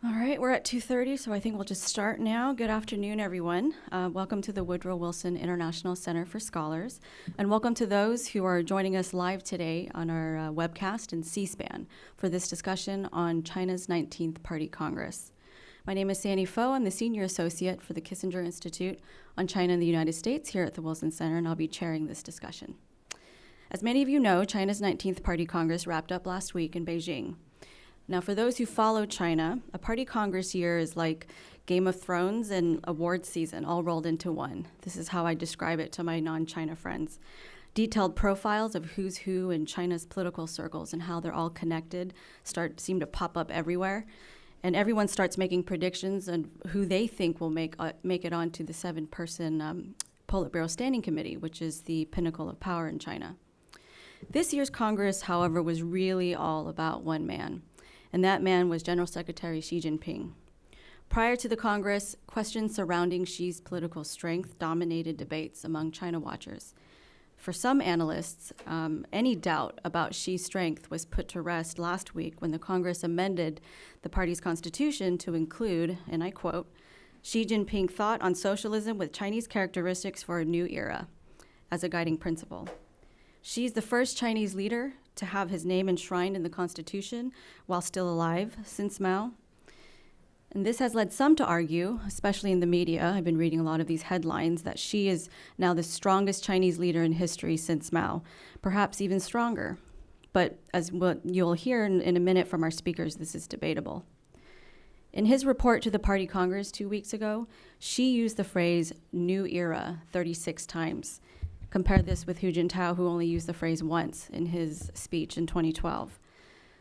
All right, we're at 2:30, so I think we'll just start now. Good afternoon, everyone. Welcome to the Woodrow Wilson International Center for Scholars, and welcome to those who are joining us live today on our webcast and C-SPAN for this discussion on China's 19th Party Congress. My name is Sandy Fo. I'm the Senior Associate for the Kissinger Institute on China and the United States here at the Wilson Center, and I'll be chairing this discussion. As many of you know, China's 19th Party Congress wrapped up last week in Beijing. Now, for those who follow China, a party congress year is like Game of Thrones and awards season all rolled into one. This is how I describe it to my non-China friends. Detailed profiles of who's who in China's political circles and how they're all connected seem to pop up everywhere. And everyone starts making predictions on who they think will make it onto the 7-person Politburo Standing Committee, which is the pinnacle of power in China. This year's Congress, however, was really all about one man. And that man was General Secretary Xi Jinping. Prior to the Congress, questions surrounding Xi's political strength dominated debates among China watchers. For some analysts, any doubt about Xi's strength was put to rest last week when the Congress amended the party's constitution to include, and I quote, Xi Jinping thought on socialism with Chinese characteristics for a new era as a guiding principle. Xi's the first Chinese leader to have his name enshrined in the Constitution while still alive since Mao. And this has led some to argue, especially in the media, I've been reading a lot of these headlines, that Xi is now the strongest Chinese leader in history since Mao, perhaps even stronger. But as what you'll hear in a minute from our speakers, this is debatable. In his report to the Party Congress 2 weeks ago, Xi used the phrase new era 36 times. Compare this with Hu Jintao, who only used the phrase once in his speech in 2012.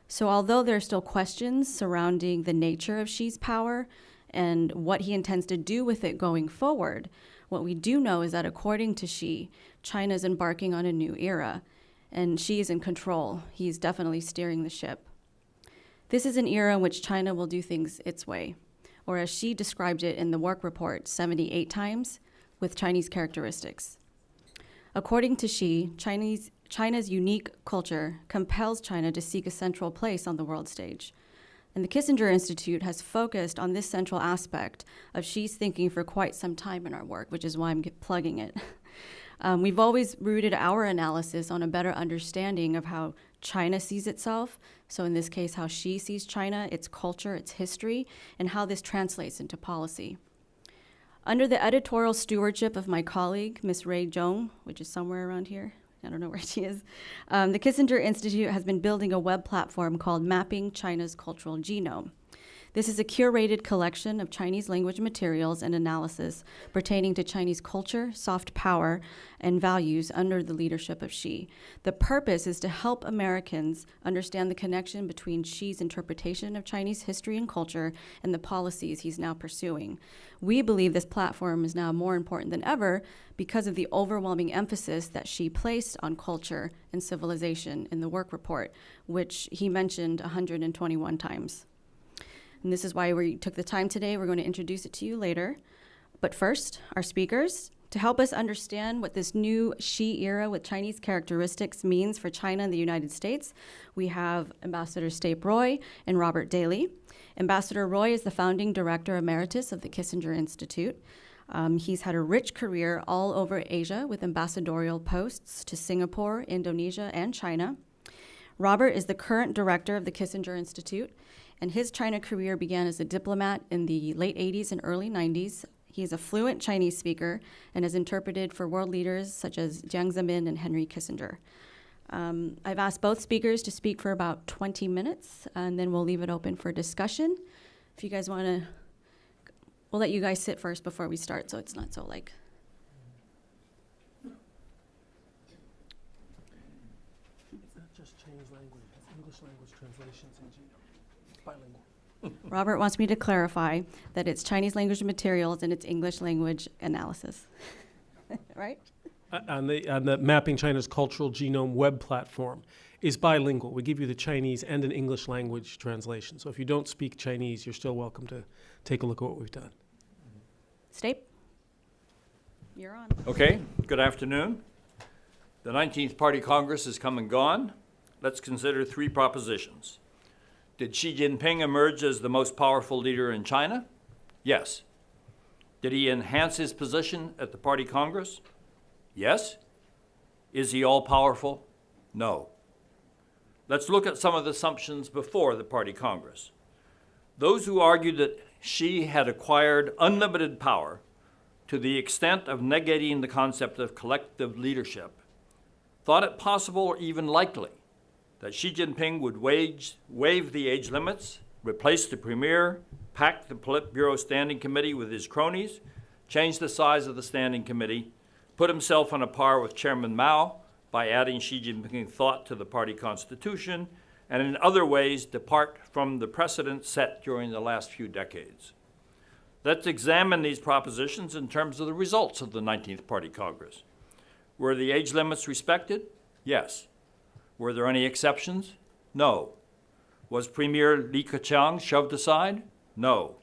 So although there are still questions surrounding the nature of Xi's power and what he intends to do with it going forward, what we do know is that according to Xi, China is embarking on a new era, and Xi is in control. He's definitely steering the ship. This is an era in which China will do things its way, or as Xi described it in the work report 78 times, with Chinese characteristics. According to Xi, China's unique culture compels China to seek a central place on the world stage. And the Kissinger Institute has focused on this central aspect of Xi's thinking for quite some time in our work, which is why I'm plugging it. We've always rooted our analysis on a better understanding of how China sees itself, so in this case, how Xi sees China, its culture, its history, and how this translates into policy. Under the editorial stewardship of my colleague, Ms. Ray Zhong, which is somewhere around here, I don't know where she is, the Kissinger Institute has been building a web platform called Mapping China's Cultural Genome. This is a curated collection of Chinese language materials and analysis pertaining to Chinese culture, soft power, and values under the leadership of Xi. The purpose is to help Americans understand the connection between Xi's interpretation of Chinese history and culture and the policies he's now pursuing. We believe this platform is now more important than ever because of the overwhelming emphasis that Xi placed on culture and civilization in the work report, which he mentioned 121 times. And this is why we took the time today. We're going to introduce it to you later. But first, our speakers, to help us understand what this new Xi era with Chinese characteristics means for China and the United States, we have Ambassador Stape Roy and Robert Daly. Ambassador Roy is the founding director emeritus of the Kissinger Institute. He's had a rich career all over Asia with ambassadorial posts to Singapore, Indonesia, and China. Robert is the current director of the Kissinger Institute, and his China career began as a diplomat in the late 80s and early 90s. He's a fluent Chinese speaker and has interpreted for world leaders such as Jiang Zemin and Henry Kissinger. I've asked both speakers to speak for about 20 minutes, and then we'll leave it open for discussion. If you guys want to, we'll let you guys sit first before we start, so it's not so like. It's not just Chinese language, it's English language translations and bilingual. Robert wants me to clarify that it's Chinese language materials and it's English language analysis, right? And the Mapping China's Cultural Genome web platform is bilingual. We give you the Chinese and an English language translation. So if you don't speak Chinese, you're still welcome to take a look at what we've done. Stape, you're on. Okay, good afternoon. The 19th Party Congress has come and gone. Let's consider three propositions. Did Xi Jinping emerge as the most powerful leader in China? Yes. Did he enhance his position at the Party Congress? Yes. Is he all-powerful? No. Let's look at some of the assumptions before the Party Congress. Those who argued that Xi had acquired unlimited power to the extent of negating the concept of collective leadership thought it possible or even likely that Xi Jinping would waive the age limits, replace the premier, pack the Politburo Standing Committee with his cronies, change the size of the Standing Committee, put himself on a par with Chairman Mao by adding Xi Jinping thought to the party constitution, and in other ways depart from the precedent set during the last few decades. Let's examine these propositions in terms of the results of the 19th Party Congress. Were the age limits respected? Yes. Were there any exceptions? No. Was Premier Li Keqiang shoved aside? No.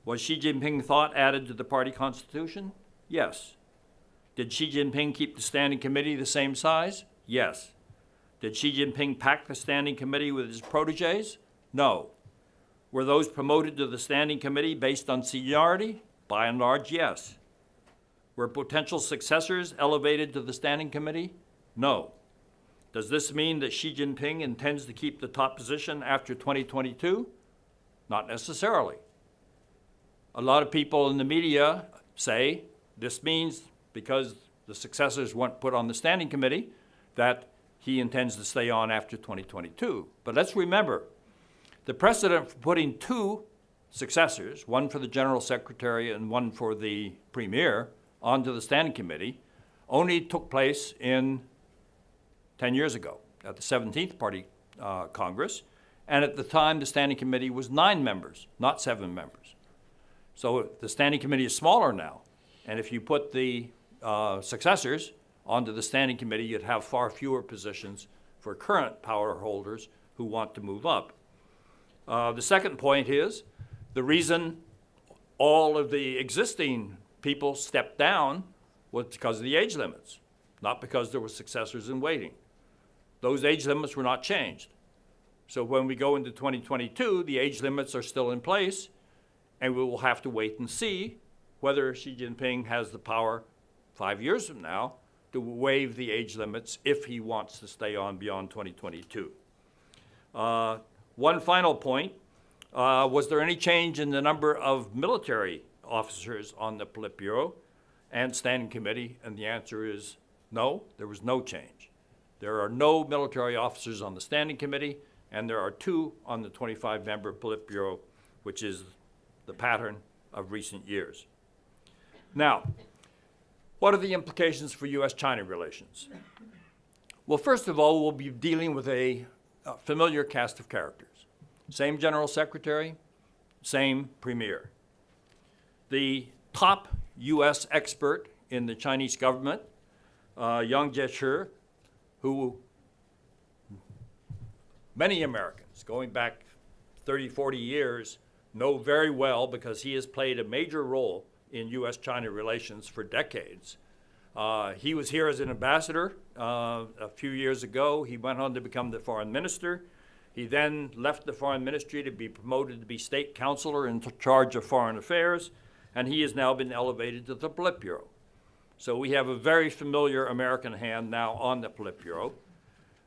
Was Xi Jinping thought added to the party constitution? Yes. Did Xi Jinping keep the Standing Committee the same size? Yes. Did Xi Jinping pack the Standing Committee with his protégés? No. Were those promoted to the Standing Committee based on seniority? By and large, yes. Were potential successors elevated to the Standing Committee? No. Does this mean that Xi Jinping intends to keep the top position after 2022? Not necessarily. A lot of people in the media say this means because the successors weren't put on the Standing Committee that he intends to stay on after 2022. But let's remember, the precedent for putting two successors, one for the General Secretary and one for the Premier, onto the Standing Committee only took place in 10 years ago at the 17th Party Congress. And at the time, the Standing Committee was 9 members, not 7 members. So the Standing Committee is smaller now. And if you put the successors onto the Standing Committee, you'd have far fewer positions for current power holders who want to move up. The second point is the reason all of the existing people stepped down was because of the age limits, not because there were successors in waiting. Those age limits were not changed. So when we go into 2022, the age limits are still in place, and we will have to wait and see whether Xi Jinping has the power 5 years from now to waive the age limits if he wants to stay on beyond 2022. One final point, was there any change in the number of military officers on the Politburo and Standing Committee? And the answer is no, there was no change. There are no military officers on the Standing Committee, and there are 2 on the 25-member Politburo, which is the pattern of recent years. Now, what are the implications for U.S.-China relations? Well, first of all, we'll be dealing with a familiar cast of characters. Same General Secretary, same Premier. The top U.S. expert in the Chinese government, Yang Jiechi, who many Americans, going back 30, 40 years, know very well because he has played a major role in U.S.-China relations for decades. He was here as an ambassador a few years ago. He went on to become the foreign minister. He then left the foreign ministry to be promoted to be state counselor in charge of foreign affairs, and he has now been elevated to the Politburo. So we have a very familiar American hand now on the Politburo.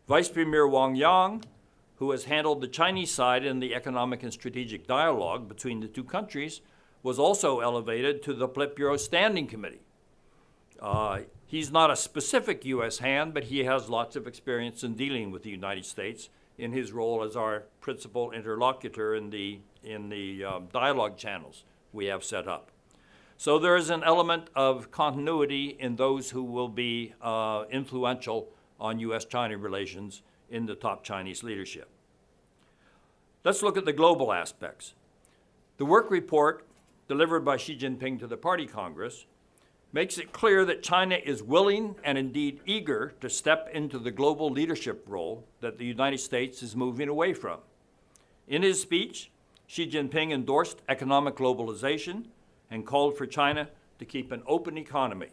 Vice Premier Wang Yang, who has handled the Chinese side in the economic and strategic dialogue between the two countries, was also elevated to the Politburo Standing Committee. He's not a specific U.S. hand, but he has lots of experience in dealing with the United States in his role as our principal interlocutor in the dialogue channels we have set up. So there is an element of continuity in those who will be influential on U.S.-China relations in the top Chinese leadership. Let's look at the global aspects. The work report delivered by Xi Jinping to the Party Congress makes it clear that China is willing and indeed eager to step into the global leadership role that the United States is moving away from. In his speech, Xi Jinping endorsed economic globalization and called for China to keep an open economy.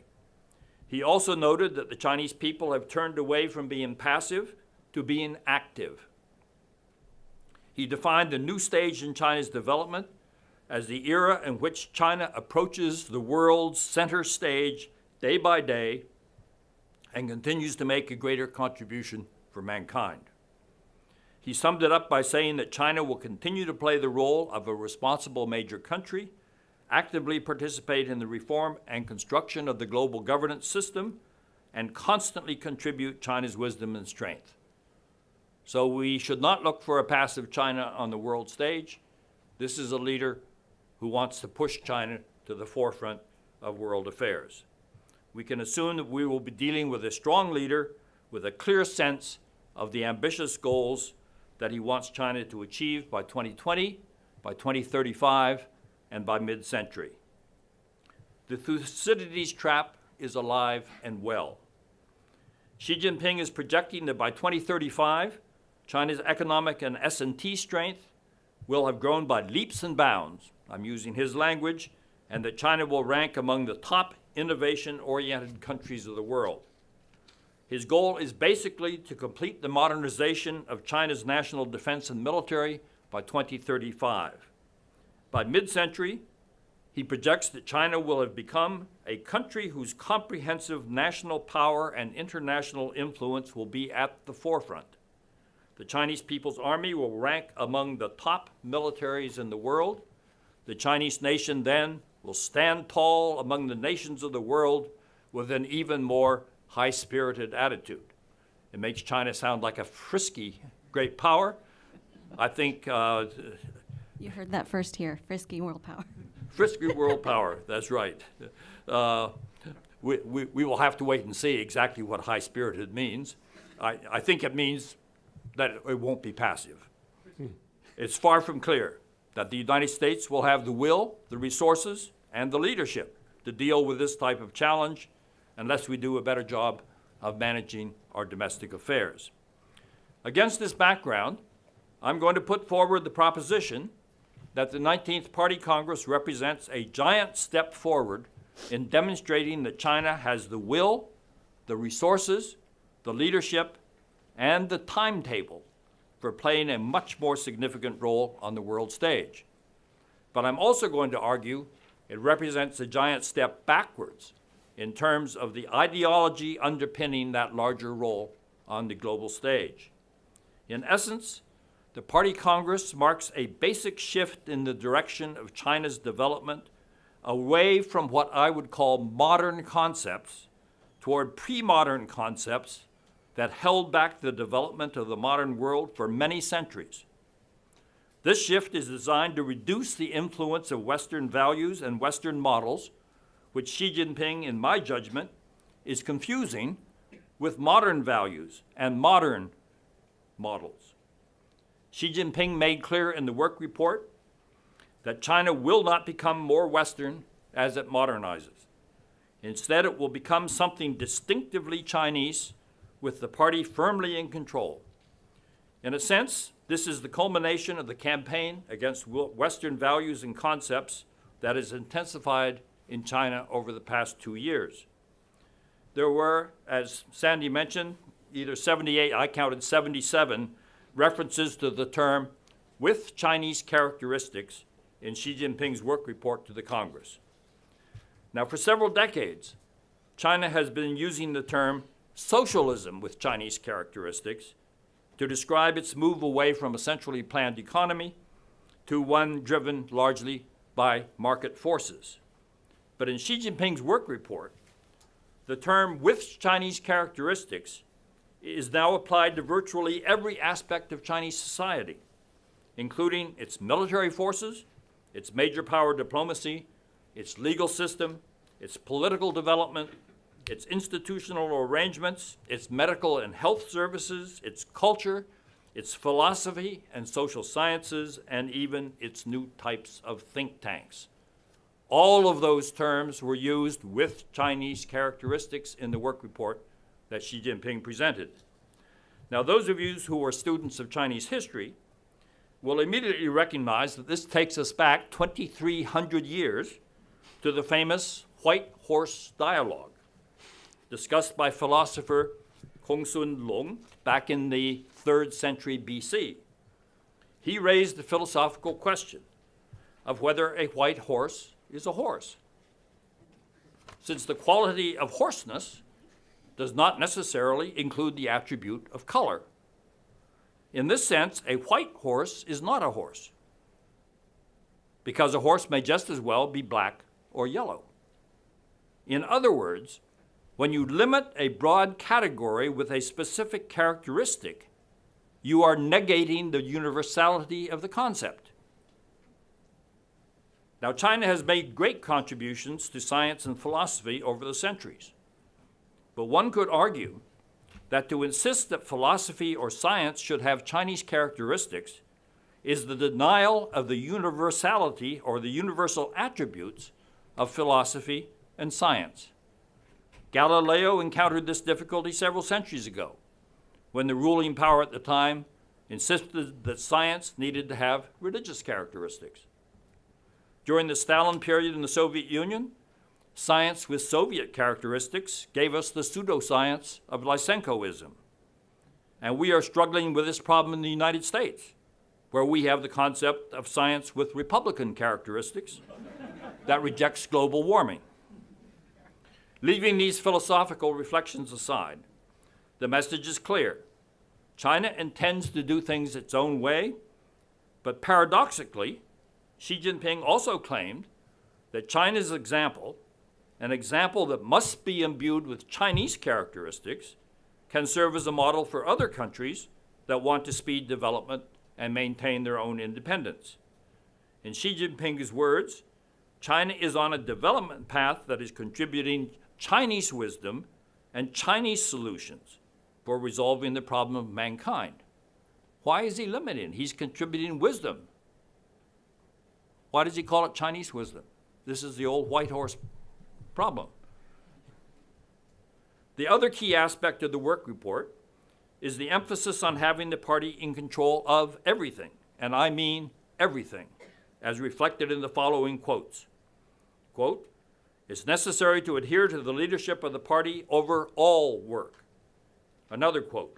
He also noted that the Chinese people have turned away from being passive to being active. He defined the new stage in China's development as the era in which China approaches the world's center stage day by day and continues to make a greater contribution for mankind. He summed it up by saying that China will continue to play the role of a responsible major country, actively participate in the reform and construction of the global governance system, and constantly contribute China's wisdom and strength. So we should not look for a passive China on the world stage. This is a leader who wants to push China to the forefront of world affairs. We can assume that we will be dealing with a strong leader with a clear sense of the ambitious goals that he wants China to achieve by 2020, by 2035, and by mid-century. The Thucydides trap is alive and well. Xi Jinping is projecting that by 2035, China's economic and S&T strength will have grown by leaps and bounds, I'm using his language, and that China will rank among the top innovation-oriented countries of the world. His goal is basically to complete the modernization of China's national defense and military by 2035. By mid-century, he projects that China will have become a country whose comprehensive national power and international influence will be at the forefront. The Chinese People's Army will rank among the top militaries in the world. The Chinese nation then will stand tall among the nations of the world with an even more high-spirited attitude. It makes China sound like a frisky great power. I think You heard that first here, frisky world power. frisky world power, that's right. We will have to wait and see exactly what high-spirited means. I think it means that it won't be passive. It's far from clear that the United States will have the will, the resources, and the leadership to deal with this type of challenge unless we do a better job of managing our domestic affairs. Against this background, I'm going to put forward the proposition that the 19th Party Congress represents a giant step forward in demonstrating that China has the will, the resources, the leadership, and the timetable for playing a much more significant role on the world stage. But I'm also going to argue it represents a giant step backwards in terms of the ideology underpinning that larger role on the global stage. In essence, the Party Congress marks a basic shift in the direction of China's development away from what I would call modern concepts toward pre-modern concepts that held back the development of the modern world for many centuries. This shift is designed to reduce the influence of Western values and Western models, which Xi Jinping, in my judgment, is confusing with modern values and modern models. Xi Jinping made clear in the work report that China will not become more Western as it modernizes. Instead, it will become something distinctively Chinese with the party firmly in control. In a sense, this is the culmination of the campaign against Western values and concepts that has intensified in China over the past 2 years. There were, as Sandy mentioned, either 78, I counted 77, references to the term with Chinese characteristics in Xi Jinping's work report to the Congress. Now, for several decades, China has been using the term socialism with Chinese characteristics to describe its move away from a centrally planned economy to one driven largely by market forces. But in Xi Jinping's work report, the term with Chinese characteristics is now applied to virtually every aspect of Chinese society, including its military forces, its major power diplomacy, its legal system, its political development, its institutional arrangements, its medical and health services, its culture, its philosophy and social sciences, and even its new types of think tanks. All of those terms were used with Chinese characteristics in the work report that Xi Jinping presented. Now, those of you who are students of Chinese history will immediately recognize that this takes us back 2,300 years to the famous White Horse Dialogue, discussed by philosopher Kong Sun Lung back in the 3rd century BC. He raised the philosophical question of whether a white horse is a horse, since the quality of horseness does not necessarily include the attribute of color. In this sense, a white horse is not a horse, because a horse may just as well be black or yellow. In other words, when you limit a broad category with a specific characteristic, you are negating the universality of the concept. Now, China has made great contributions to science and philosophy over the centuries. But one could argue that to insist that philosophy or science should have Chinese characteristics is the denial of the universality or the universal attributes of philosophy and science. Galileo encountered this difficulty several centuries ago, when the ruling power at the time insisted that science needed to have religious characteristics. During the Stalin period in the Soviet Union, science with Soviet characteristics gave us the pseudoscience of Lysenkoism. And we are struggling with this problem in the United States, where we have the concept of science with Republican characteristics that rejects global warming. Leaving these philosophical reflections aside, the message is clear. China intends to do things its own way, but paradoxically, Xi Jinping also claimed that China's example, an example that must be imbued with Chinese characteristics, can serve as a model for other countries that want to speed development and maintain their own independence. In Xi Jinping's words, China is on a development path that is contributing Chinese wisdom and Chinese solutions for resolving the problem of mankind. Why is he limiting? He's contributing wisdom. Why does he call it Chinese wisdom? This is the old white horse problem. The other key aspect of the work report is the emphasis on having the party in control of everything, and I mean everything, as reflected in the following quotes. Quote, "It's necessary to adhere to the leadership of the party over all work." Another quote,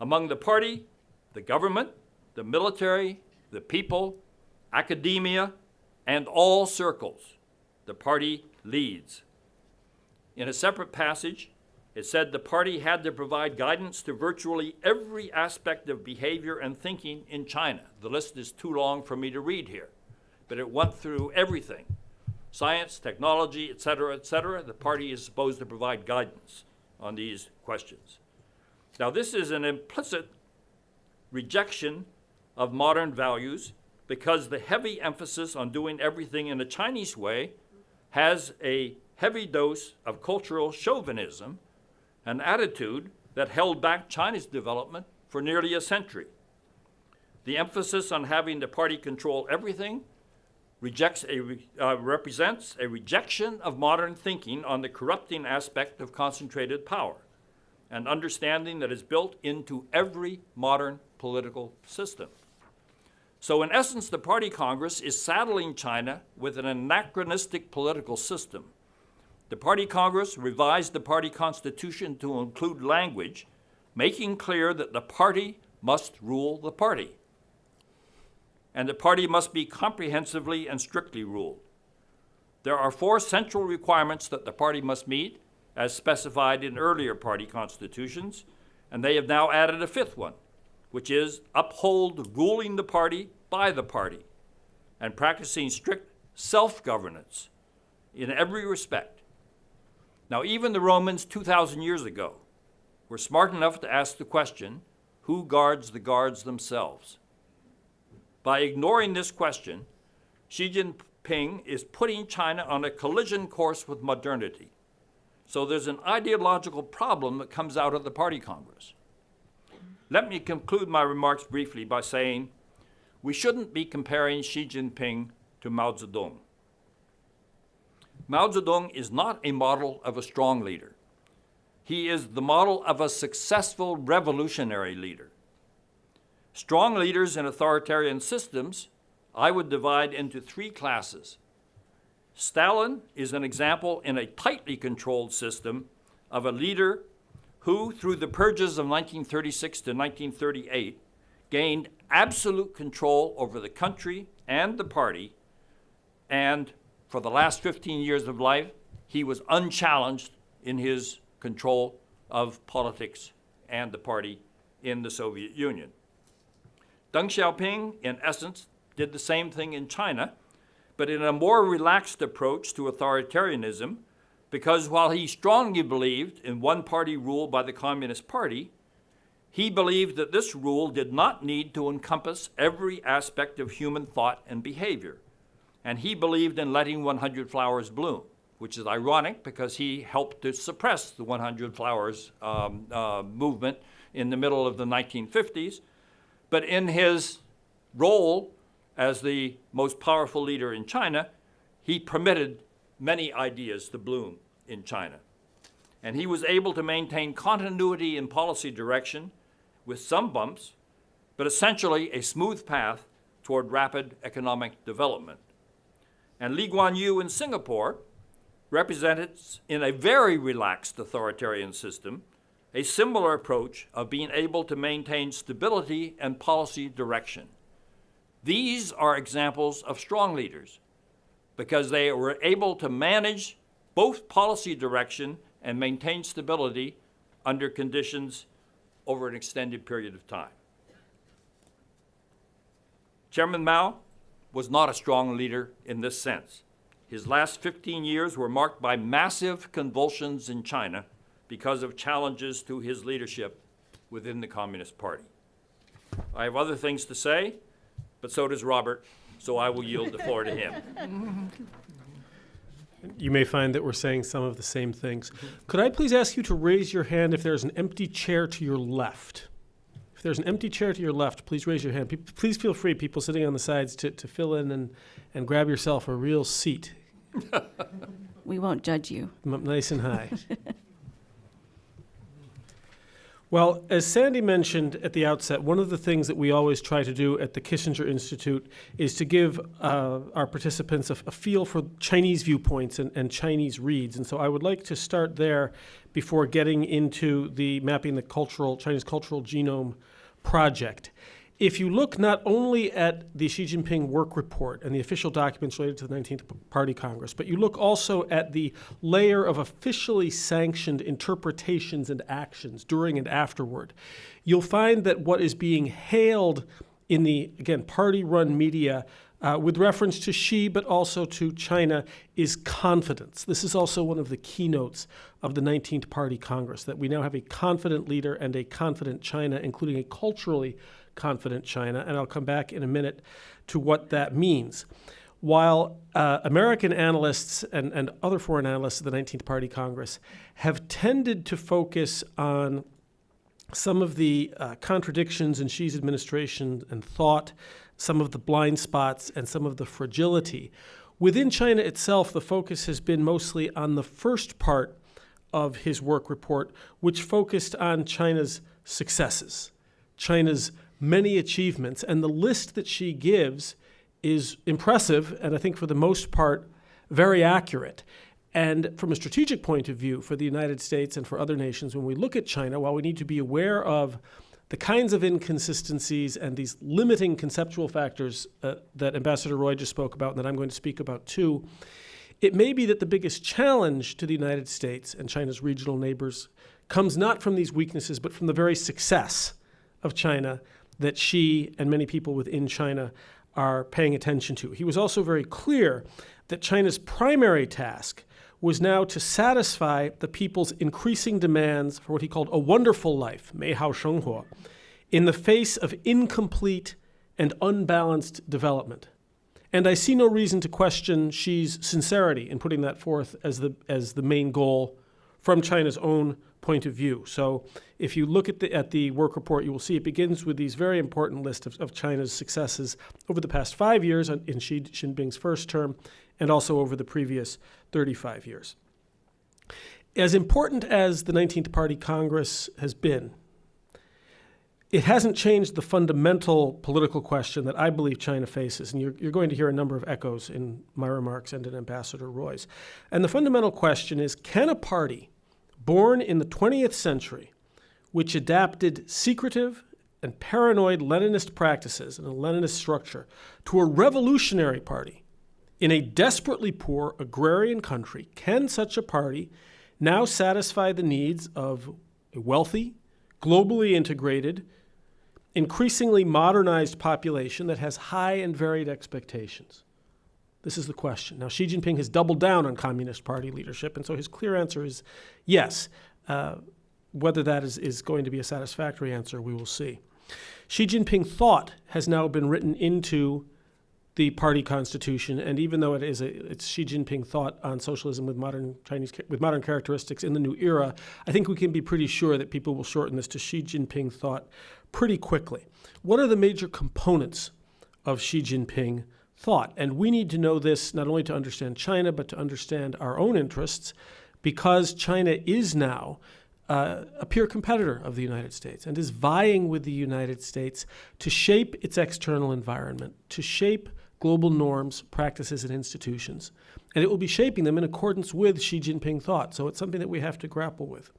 "Among the party, the government, the military, the people, academia, and all circles, the party leads." In a separate passage, it said the party had to provide guidance to virtually every aspect of behavior and thinking in China. The list is too long for me to read here, but it went through everything. Science, technology, et cetera, et cetera. The party is supposed to provide guidance on these questions. Now, this is an implicit rejection of modern values because the heavy emphasis on doing everything in a Chinese way has a heavy dose of cultural chauvinism, an attitude that held back China's development for nearly a century. The emphasis on having the party control everything represents a rejection of modern thinking on the corrupting aspect of concentrated power, an understanding that is built into every modern political system. So in essence, the Party Congress is saddling China with an anachronistic political system. The Party Congress revised the party constitution to include language making clear that the party must rule the party, and the party must be comprehensively and strictly ruled. There are 4 central requirements that the party must meet, as specified in earlier party constitutions, and they have now added a 5th one, which is uphold ruling the party by the party and practicing strict self-governance in every respect. Now, even the Romans 2,000 years ago were smart enough to ask the question, who guards the guards themselves? By ignoring this question, Xi Jinping is putting China on a collision course with modernity. So there's an ideological problem that comes out of the Party Congress. Let me conclude my remarks briefly by saying we shouldn't be comparing Xi Jinping to Mao Zedong. Mao Zedong is not a model of a strong leader. He is the model of a successful revolutionary leader. Strong leaders in authoritarian systems, I would divide into 3 classes. Stalin is an example in a tightly controlled system of a leader who, through the purges of 1936 to 1938, gained absolute control over the country and the party, and for the last 15 years of life, he was unchallenged in his control of politics and the party in the Soviet Union. Deng Xiaoping, in essence, did the same thing in China, but in a more relaxed approach to authoritarianism, because while he strongly believed in one-party rule by the Communist Party, he believed that this rule did not need to encompass every aspect of human thought and behavior. And he believed in letting 100 flowers bloom, which is ironic because he helped to suppress the 100 flowers movement in the middle of the 1950s. But in his role as the most powerful leader in China, he permitted many ideas to bloom in China. And he was able to maintain continuity in policy direction with some bumps, but essentially a smooth path toward rapid economic development. And Lee Kuan Yew in Singapore represented, in a very relaxed authoritarian system, a similar approach of being able to maintain stability and policy direction. These are examples of strong leaders because they were able to manage both policy direction and maintain stability under conditions over an extended period of time. Chairman Mao was not a strong leader in this sense. His last 15 years were marked by massive convulsions in China because of challenges to his leadership within the Communist Party. I have other things to say, but so does Robert, so I will yield the floor to him. You may find that we're saying some of the same things. Could I please ask you to raise your hand if there's an empty chair to your left? If there's an empty chair to your left, please raise your hand. Please feel free, people sitting on the sides, to fill in and grab yourself a real seat. We won't judge you. Nice and high. Well, as Sandy mentioned at the outset, one of the things that we always try to do at the Kissinger Institute is to give our participants a feel for Chinese viewpoints and Chinese reads. And so I would like to start there before getting into the mapping the Chinese cultural genome project. If you look not only at the Xi Jinping work report and the official documents related to the 19th Party Congress, but you look also at the layer of officially sanctioned interpretations and actions during and afterward, you'll find that what is being hailed in the, again, party-run media with reference to Xi, but also to China, is confidence. This is also one of the keynotes of the 19th Party Congress, that we now have a confident leader and a confident China, including a culturally confident China, and I'll come back in a minute to what that means. While American analysts and other foreign analysts of the 19th Party Congress have tended to focus on some of the contradictions in Xi's administration and thought, some of the blind spots, and some of the fragility, within China itself, the focus has been mostly on the first part of his work report, which focused on China's successes, China's many achievements, and the list that she gives is impressive and I think for the most part very accurate. And from a strategic point of view for the United States and for other nations, when we look at China, while we need to be aware of the kinds of inconsistencies and these limiting conceptual factors that Ambassador Roy just spoke about and that I'm going to speak about too, it may be that the biggest challenge to the United States and China's regional neighbors comes not from these weaknesses, but from the very success of China that Xi and many people within China are paying attention to. He was also very clear that China's primary task was now to satisfy the people's increasing demands for what he called a wonderful life, 美好生活, in the face of incomplete and unbalanced development. And I see no reason to question Xi's sincerity in putting that forth as the main goal from China's own point of view. So if you look at the work report, you will see it begins with these very important list of China's successes over the past 5 years in Xi Jinping's first term and also over the previous 35 years. As important as the 19th Party Congress has been, it hasn't changed the fundamental political question that I believe China faces, and you're going to hear a number of echoes in my remarks and in Ambassador Roy's. And the fundamental question is, can a party born in the 20th century, which adapted secretive and paranoid Leninist practices and a Leninist structure to a revolutionary party in a desperately poor agrarian country, can such a party now satisfy the needs of a wealthy, globally integrated, increasingly modernized population that has high and varied expectations? This is the question. Now, Xi Jinping has doubled down on Communist Party leadership, and so his clear answer is yes. Whether that is going to be a satisfactory answer, we will see. Xi Jinping thought has now been written into the party constitution, and even though it's Xi Jinping thought on socialism with modern characteristics in the new era, I think we can be pretty sure that people will shorten this to Xi Jinping thought pretty quickly. What are the major components of Xi Jinping thought? And we need to know this not only to understand China, but to understand our own interests, because China is now a peer competitor of the United States and is vying with the United States to shape its external environment, to shape global norms, practices, and institutions. And it will be shaping them in accordance with Xi Jinping thought. So it's something that we have to grapple with.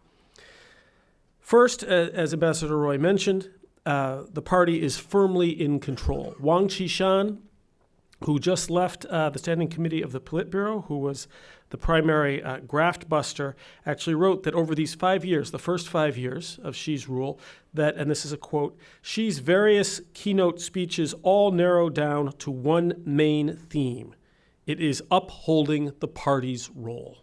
First, as Ambassador Roy mentioned, the party is firmly in control. Wang Qishan, who just left the Standing Committee of the Politburo, who was the primary graft buster, actually wrote that over these 5 years, the first 5 years of Xi's rule, that, and this is a quote, Xi's various keynote speeches all narrow down to one main theme. It is upholding the party's role.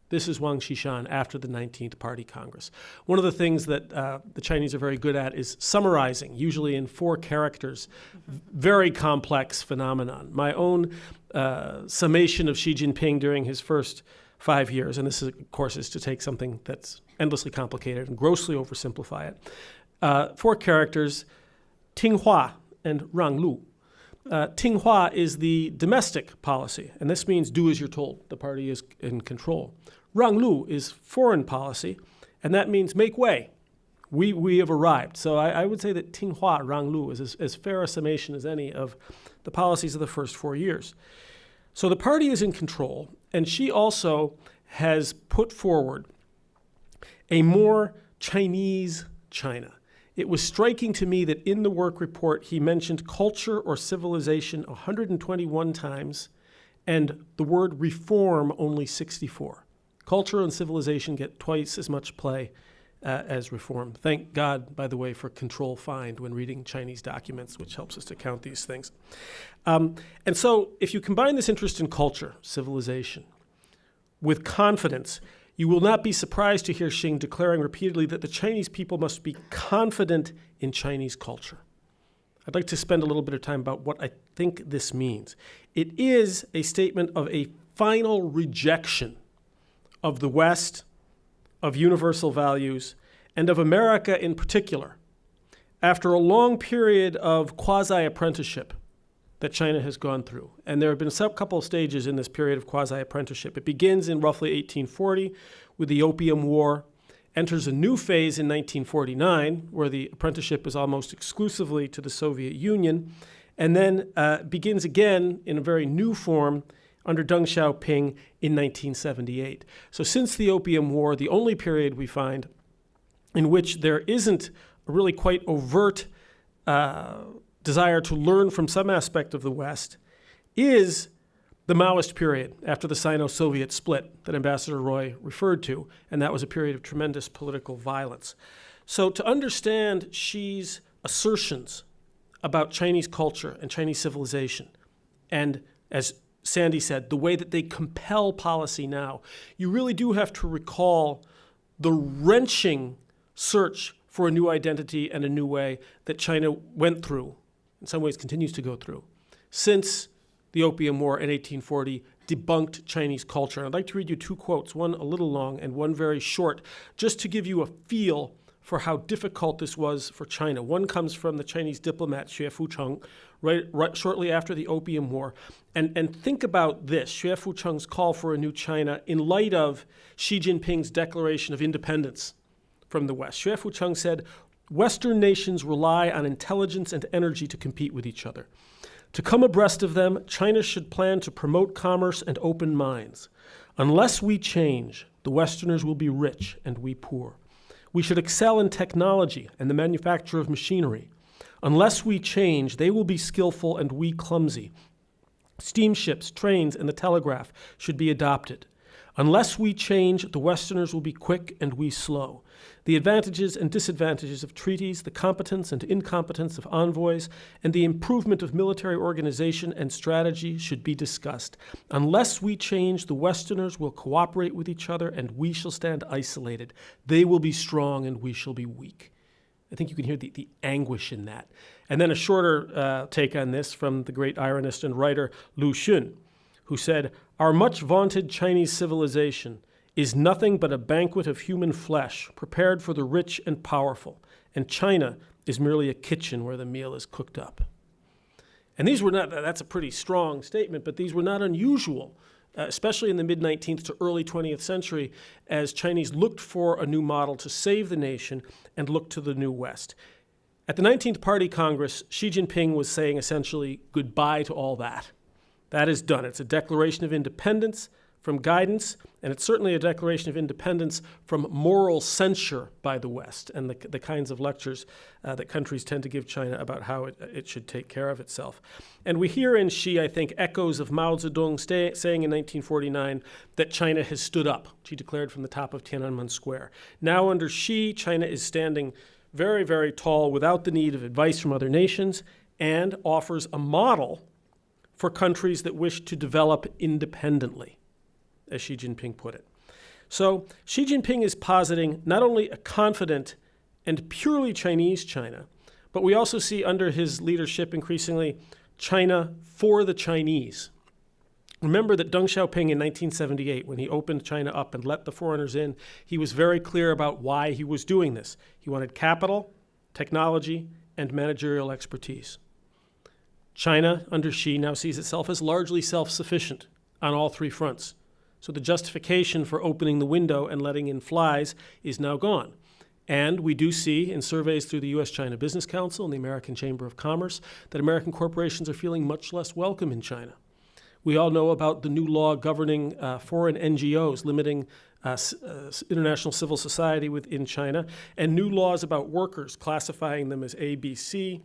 This is Wang Qishan after the 19th Party Congress. One of the things that the Chinese are very good at is summarizing, usually in 4 characters, very complex phenomenon. My own summation of Xi Jinping during his first 5 years, and this, is, of course, is to take something that's endlessly complicated and grossly oversimplify it. 4 characters, Tinghua and Ranglu. Tinghua is the domestic policy, and this means do as you're told. The party is in control. Ranglu is foreign policy, and that means make way. We have arrived. So I would say that Tinghua, Ranglu is as fair a summation as any of the policies of the first 4 years. So the party is in control, and she also has put forward a more Chinese China. It was striking to me that in the work report, he mentioned culture or civilization 121 times and the word reform only 64. Culture and civilization get twice as much play as reform. Thank God, by the way, for control find when reading Chinese documents, which helps us to count these things. And so if you combine this interest in culture, civilization, with confidence, you will not be surprised to hear Xing declaring repeatedly that the Chinese people must be confident in Chinese culture. I'd like to spend a little bit of time about what I think this means. It is a statement of a final rejection of the West, of universal values, and of America in particular, after a long period of quasi-apprenticeship that China has gone through. And there have been a couple of stages in this period of quasi-apprenticeship. It begins in roughly 1840 with the Opium War, enters a new phase in 1949, where the apprenticeship is almost exclusively to the Soviet Union, and then begins again in a very new form under Deng Xiaoping in 1978. So since the Opium War, the only period we find in which there isn't a really quite overt desire to learn from some aspect of the West is the Maoist period after the Sino-Soviet split that Ambassador Roy referred to, and that was a period of tremendous political violence. So to understand Xi's assertions about Chinese culture and Chinese civilization, and as Sandy said, the way that they compel policy now, you really do have to recall the wrenching search for a new identity and a new way that China went through, in some ways continues to go through, since the Opium War in 1840 debunked Chinese culture. And I'd like to read you 2 quotes, one a little long and one very short, just to give you a feel for how difficult this was for China. One comes from the Chinese diplomat Xue Fucheng, right shortly after the Opium War. And think about this, Xue Fucheng's call for a new China in light of Xi Jinping's declaration of independence from the West. Xue Fucheng said, Western nations rely on intelligence and energy to compete with each other. To come abreast of them, China should plan to promote commerce and open minds. Unless we change, the Westerners will be rich and we poor. We should excel in technology and the manufacture of machinery. Unless we change, they will be skillful and we clumsy. Steamships, trains, and the telegraph should be adopted. Unless we change, the Westerners will be quick and we slow. The advantages and disadvantages of treaties, the competence and incompetence of envoys, and the improvement of military organization and strategy should be discussed. Unless we change, the Westerners will cooperate with each other and we shall stand isolated. They will be strong and we shall be weak. I think you can hear the anguish in that. And then a shorter take on this from the great ironist and writer Lu Xun, who said, "Our much vaunted Chinese civilization is nothing but a banquet of human flesh prepared for the rich and powerful, and China is merely a kitchen where the meal is cooked up." And these were not, that's a pretty strong statement, but these were not unusual, especially in the mid-19th to early 20th century, as Chinese looked for a new model to save the nation and looked to the new West. At the 19th Party Congress, Xi Jinping was saying essentially goodbye to all that. That is done. It's a declaration of independence from guidance, and it's certainly a declaration of independence from moral censure by the West and the kinds of lectures that countries tend to give China about how it should take care of itself. And we hear in Xi, I think, echoes of Mao Zedong saying in 1949 that China has stood up, which he declared from the top of Tiananmen Square. Now under Xi, China is standing very, very tall without the need of advice from other nations and offers a model for countries that wish to develop independently, as Xi Jinping put it. So Xi Jinping is positing not only a confident and purely Chinese China, but we also see under his leadership increasingly China for the Chinese. Remember that Deng Xiaoping in 1978, when he opened China up and let the foreigners in, he was very clear about why he was doing this. He wanted capital, technology, and managerial expertise. China, under Xi, now sees itself as largely self-sufficient on all three fronts. So the justification for opening the window and letting in flies is now gone. And we do see in surveys through the U.S.-China Business Council and the American Chamber of Commerce that American corporations are feeling much less welcome in China. We all know about the new law governing foreign NGOs, limiting international civil society within China, and new laws about workers, classifying them as A, B, C,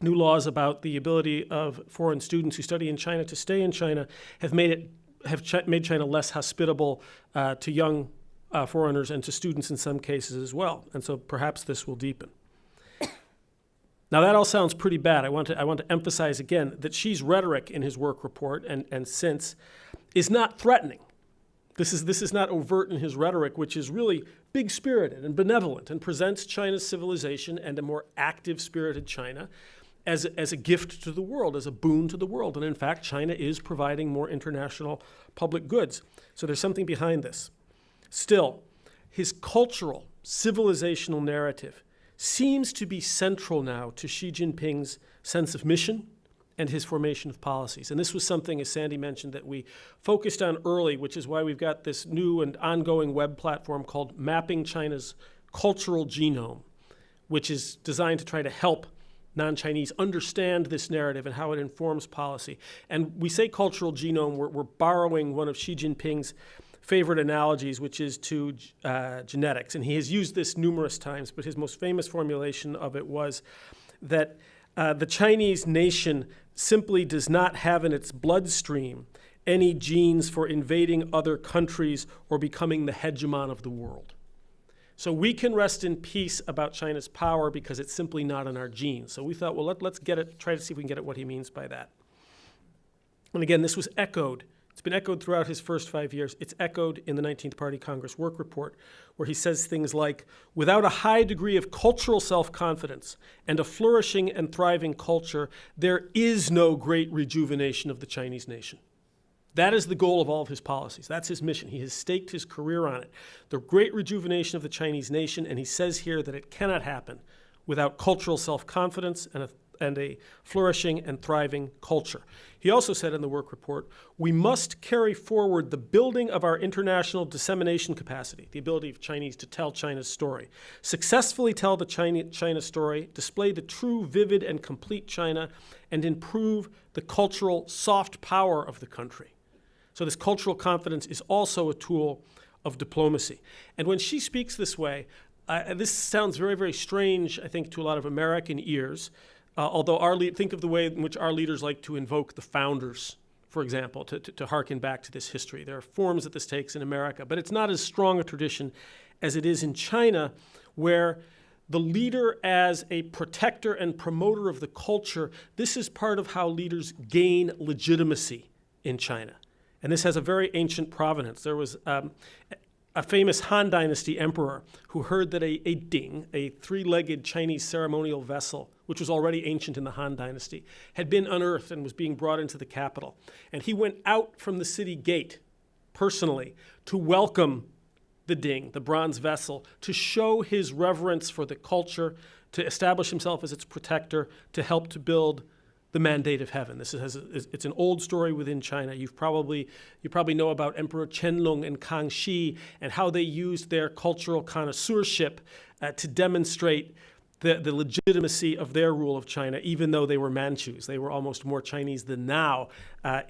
new laws about the ability of foreign students who study in China to stay in China have made China less hospitable to young foreigners and to students in some cases as well. And so perhaps this will deepen. Now that all sounds pretty bad. I want to emphasize again that Xi's rhetoric in his work report and since is not threatening. This is not overt in his rhetoric, which is really big-spirited and benevolent and presents China's civilization and a more active, spirited China as a gift to the world, as a boon to the world. And in fact, China is providing more international public goods. So there's something behind this. Still, his cultural, civilizational narrative seems to be central now to Xi Jinping's sense of mission and his formation of policies. And this was something, as Sandy mentioned, that we focused on early, which is why we've got this new and ongoing web platform called Mapping China's Cultural Genome, which is designed to try to help non-Chinese understand this narrative and how it informs policy. And we say cultural genome, we're borrowing one of Xi Jinping's favorite analogies, which is to genetics. And he has used this numerous times, but his most famous formulation of it was that the Chinese nation simply does not have in its bloodstream any genes for invading other countries or becoming the hegemon of the world. So we can rest in peace about China's power because it's simply not in our genes. So we thought, well, let's get it, try to see if we can get at what he means by that. And again, this was echoed. It's been echoed throughout his first 5 years. It's echoed in the 19th Party Congress work report, where he says things like, without a high degree of cultural self-confidence and a flourishing and thriving culture, there is no great rejuvenation of the Chinese nation. That is the goal of all of his policies. That's his mission. He has staked his career on it. The great rejuvenation of the Chinese nation, and he says here that it cannot happen without cultural self-confidence and a flourishing and thriving culture. He also said in the work report, we must carry forward the building of our international dissemination capacity, the ability of Chinese to tell China's story, successfully tell the China story, display the true, vivid, and complete China, and improve the cultural soft power of the country. So this cultural confidence is also a tool of diplomacy. And when she speaks this way, This sounds very, very strange, I think, to a lot of American ears, although think of the way in which our leaders like to invoke the founders, for example, to hearken back to this history. There are forms that this takes in America, but it's not as strong a tradition as it is in China, where the leader as a protector and promoter of the culture, this is part of how leaders gain legitimacy in China. And this has a very ancient provenance. There was a famous Han Dynasty emperor who heard that a ding, a three-legged Chinese ceremonial vessel, which was already ancient in the Han Dynasty, had been unearthed and was being brought into the capital. And he went out from the city gate personally to welcome the ding, the bronze vessel, to show his reverence for the culture, to establish himself as its protector, to help to build the mandate of heaven. It's an old story within China. You probably know about Emperor Qianlong and Kangxi and how they used their cultural connoisseurship to demonstrate the legitimacy of their rule of China, even though they were Manchus. They were almost more Chinese than now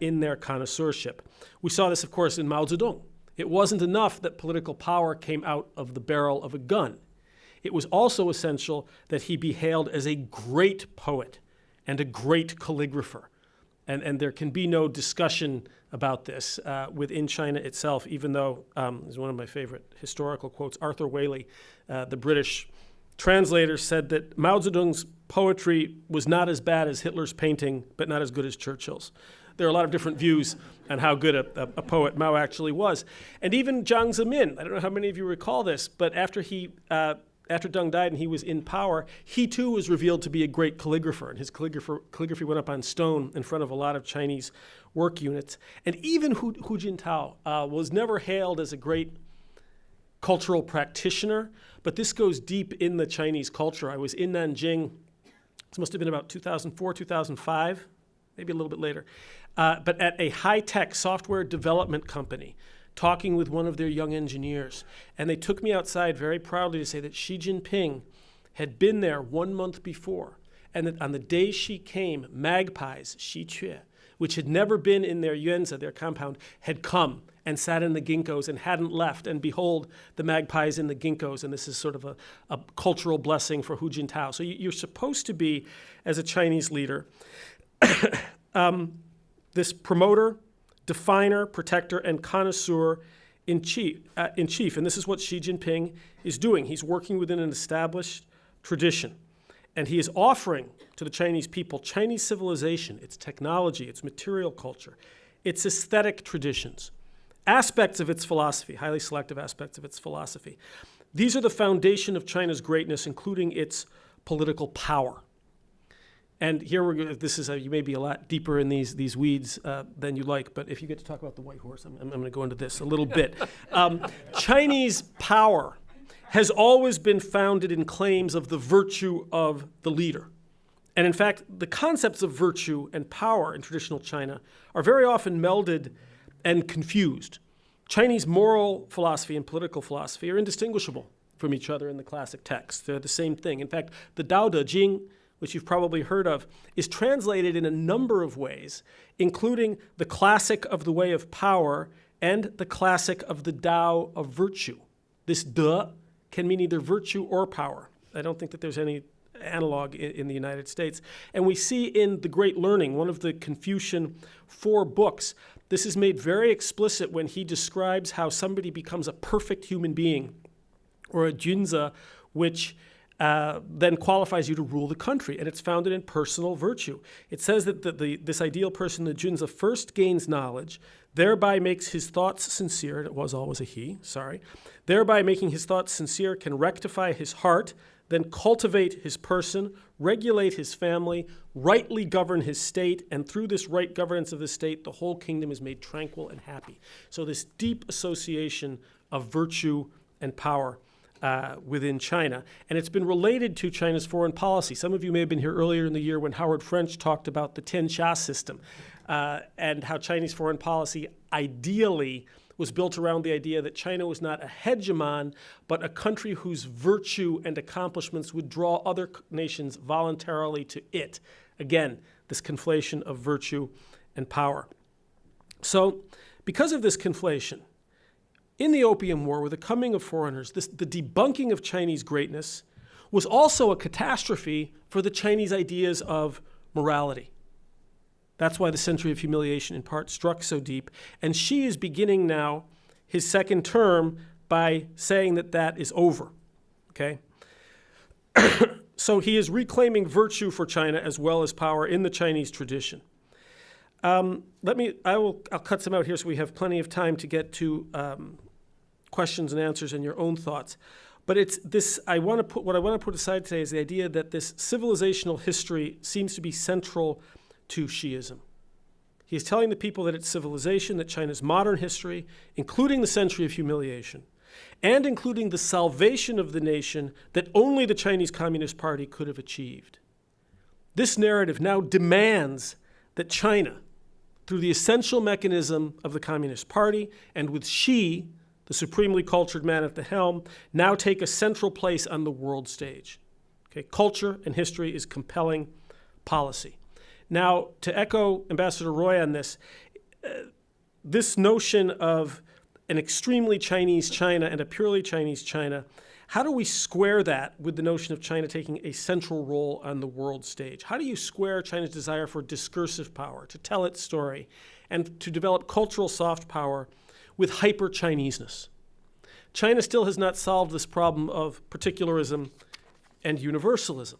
in their connoisseurship. We saw this, of course, in Mao Zedong. It wasn't enough that political power came out of the barrel of a gun. It was also essential that he be hailed as a great poet and a great calligrapher. And there can be no discussion about this within China itself, even though, this is one of my favorite historical quotes, Arthur Waley, the British translator, said that Mao Zedong's poetry was not as bad as Hitler's painting, but not as good as Churchill's. There are a lot of different views on how good a poet Mao actually was. And even Jiang Zemin, I don't know how many of you recall this, but after Deng died and he was in power, he too was revealed to be a great calligrapher, and his calligraphy went up on stone in front of a lot of Chinese work units. And even Hu Jintao was never hailed as a great cultural practitioner, but this goes deep in the Chinese culture. I was in Nanjing, this must have been about 2004, 2005, maybe a little bit later, but at a high-tech software development company, talking with one of their young engineers. And they took me outside very proudly to say that Xi Jinping had been there 1 month before, and that on the day she came, magpies, Xi Que, which had never been in their yuanzi, their compound, had come and sat in the ginkgos and hadn't left. And behold, the magpies in the ginkgos, and this is sort of a cultural blessing for Hu Jintao. So you're supposed to be, as a Chinese leader, this promoter, definer, protector, and connoisseur in chief. And this is what Xi Jinping is doing. He's working within an established tradition. And he is offering to the Chinese people Chinese civilization, its technology, its material culture, its aesthetic traditions, aspects of its philosophy, highly selective aspects of its philosophy. These are the foundation of China's greatness, including its political power. And here this is you may be a lot deeper in these weeds than you like, but if you get to talk about the white horse, I'm going to go into this a little bit. Chinese power has always been founded in claims of the virtue of the leader. And in fact, the concepts of virtue and power in traditional China are very often melded and confused. Chinese moral philosophy and political philosophy are indistinguishable from each other in the classic texts. They're the same thing. In fact, the Tao Te Ching, which you've probably heard of, is translated in a number of ways, including the classic of the way of power and the classic of the Tao of virtue. This de can mean either virtue or power. I don't think that there's any analog in the United States. And we see in The Great Learning, one of the Confucian 4 books, this is made very explicit when he describes how somebody becomes a perfect human being, or a junzi, which then qualifies you to rule the country, and it's founded in personal virtue. It says that this ideal person, the junzi, first gains knowledge, thereby makes his thoughts sincere, and it was always a he, thereby making his thoughts sincere, can rectify his heart, then cultivate his person, regulate his family, rightly govern his state, and through this right governance of the state, the whole kingdom is made tranquil and happy. So this deep association of virtue and power within China. And it's been related to China's foreign policy. Some of you may have been here earlier in the year when Howard French talked about the Tianxia system and how Chinese foreign policy ideally was built around the idea that China was not a hegemon, but a country whose virtue and accomplishments would draw other nations voluntarily to it. Again, this conflation of virtue and power. So because of this conflation, in the Opium War, with the coming of foreigners, the debunking of Chinese greatness was also a catastrophe for the Chinese ideas of morality. That's why the century of humiliation in part struck so deep. And Xi is beginning now his second term by saying that that is over, okay? So he is reclaiming virtue for China as well as power in the Chinese tradition. I'll cut some out here so we have plenty of time to get to questions and answers and your own thoughts. But it's this, what I want to put aside today is the idea that this civilizational history seems to be central to Shiism. He's telling the people that it's civilization, that China's modern history, including the century of humiliation, and including the salvation of the nation that only the Chinese Communist Party could have achieved. This narrative now demands that China, through the essential mechanism of the Communist Party, and with Xi, the supremely cultured man at the helm, now take a central place on the world stage. Okay, culture and history is compelling policy. Now, to echo Ambassador Roy on this, this notion of an extremely Chinese China and a purely Chinese China, how do we square that with the notion of China taking a central role on the world stage? How do you square China's desire for discursive power, to tell its story, and to develop cultural soft power with hyper-Chineseness? China still has not solved this problem of particularism and universalism.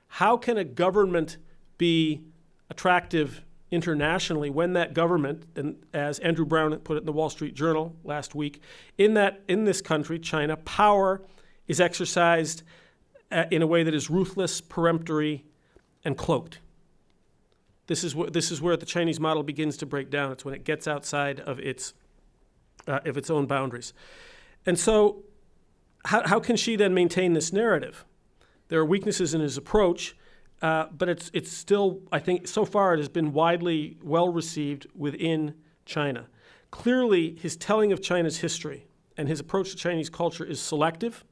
How can a government be attractive internationally when that government, and as Andrew Brown put it in the Wall Street Journal last week, in this country, China, power is exercised in a way that is ruthless, peremptory, and cloaked. This is where the Chinese model begins to break down. It's when it gets outside of its own boundaries. And so how can Xi then maintain this narrative? There are weaknesses in his approach, but it's still, I think, so far it has been widely well received within China. Clearly, his telling of China's history and his approach to Chinese culture is selective,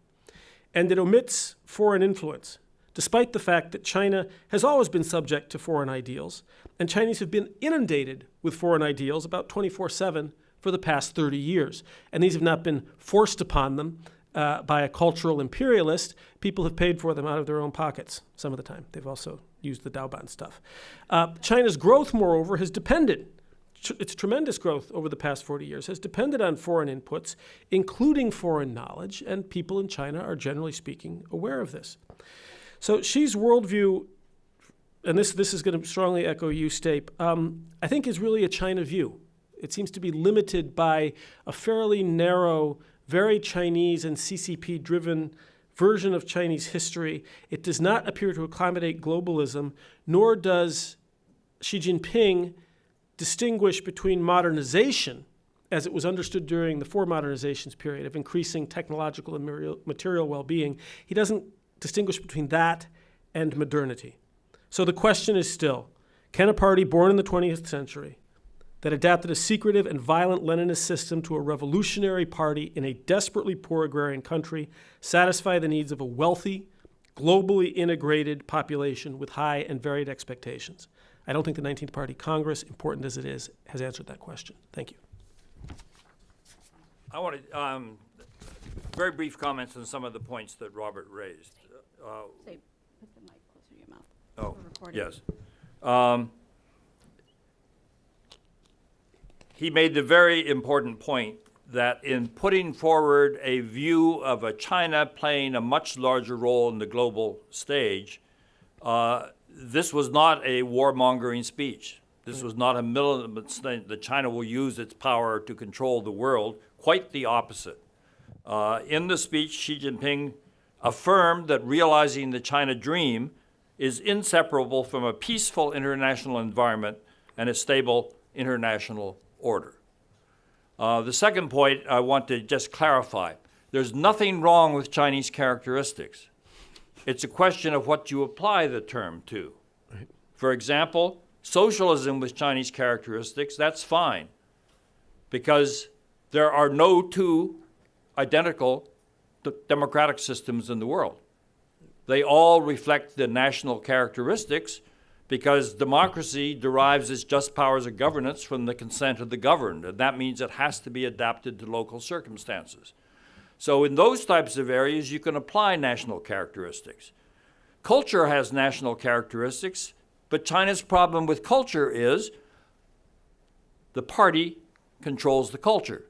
and it omits foreign influence, despite the fact that China has always been subject to foreign ideals, and Chinese have been inundated with foreign ideals about 24/7 for the past 30 years. And these have not been forced upon them by a cultural imperialist. People have paid for them out of their own pockets some of the time. They've also used the Daoban stuff. China's growth, moreover, has depended, its tremendous growth over the past 40 years has depended on foreign inputs, including foreign knowledge, and people in China are generally speaking aware of this. So Xi's worldview, and this is going to strongly echo you, Stape, I think is really a China view. It seems to be limited by a fairly narrow, very Chinese and CCP-driven version of Chinese history. It does not appear to accommodate globalism, nor does Xi Jinping distinguish between modernization, as it was understood during the four modernizations period of increasing technological and material well-being. He doesn't distinguish between that and modernity. So the question is still, can a party born in the 20th century that adapted a secretive and violent Leninist system to a revolutionary party in a desperately poor agrarian country satisfy the needs of a wealthy, globally integrated population with high and varied expectations? I don't think the 19th Party Congress, important as it is, has answered that question. Thank you. I want to very brief comments on some of the points that Robert raised. Say, put the mic closer to your mouth. Oh, We're recording. yes. He made the very important point that in putting forward a view of a China playing a much larger role in the global stage, this was not a warmongering speech. This was not a militant statement that China will use its power to control the world. Quite the opposite. In the speech, Xi Jinping affirmed that realizing the China dream is inseparable from a peaceful international environment and a stable international order. The second point I want to just clarify. There's nothing wrong with Chinese characteristics. It's a question of what you apply the term to. Right. For example, socialism with Chinese characteristics, that's fine, because there are no two identical democratic systems in the world. They all reflect the national characteristics, because democracy derives its just powers of governance from the consent of the governed, and that means it has to be adapted to local circumstances. So in those types of areas, you can apply national characteristics. Culture has national characteristics, but China's problem with culture is the party controls the culture.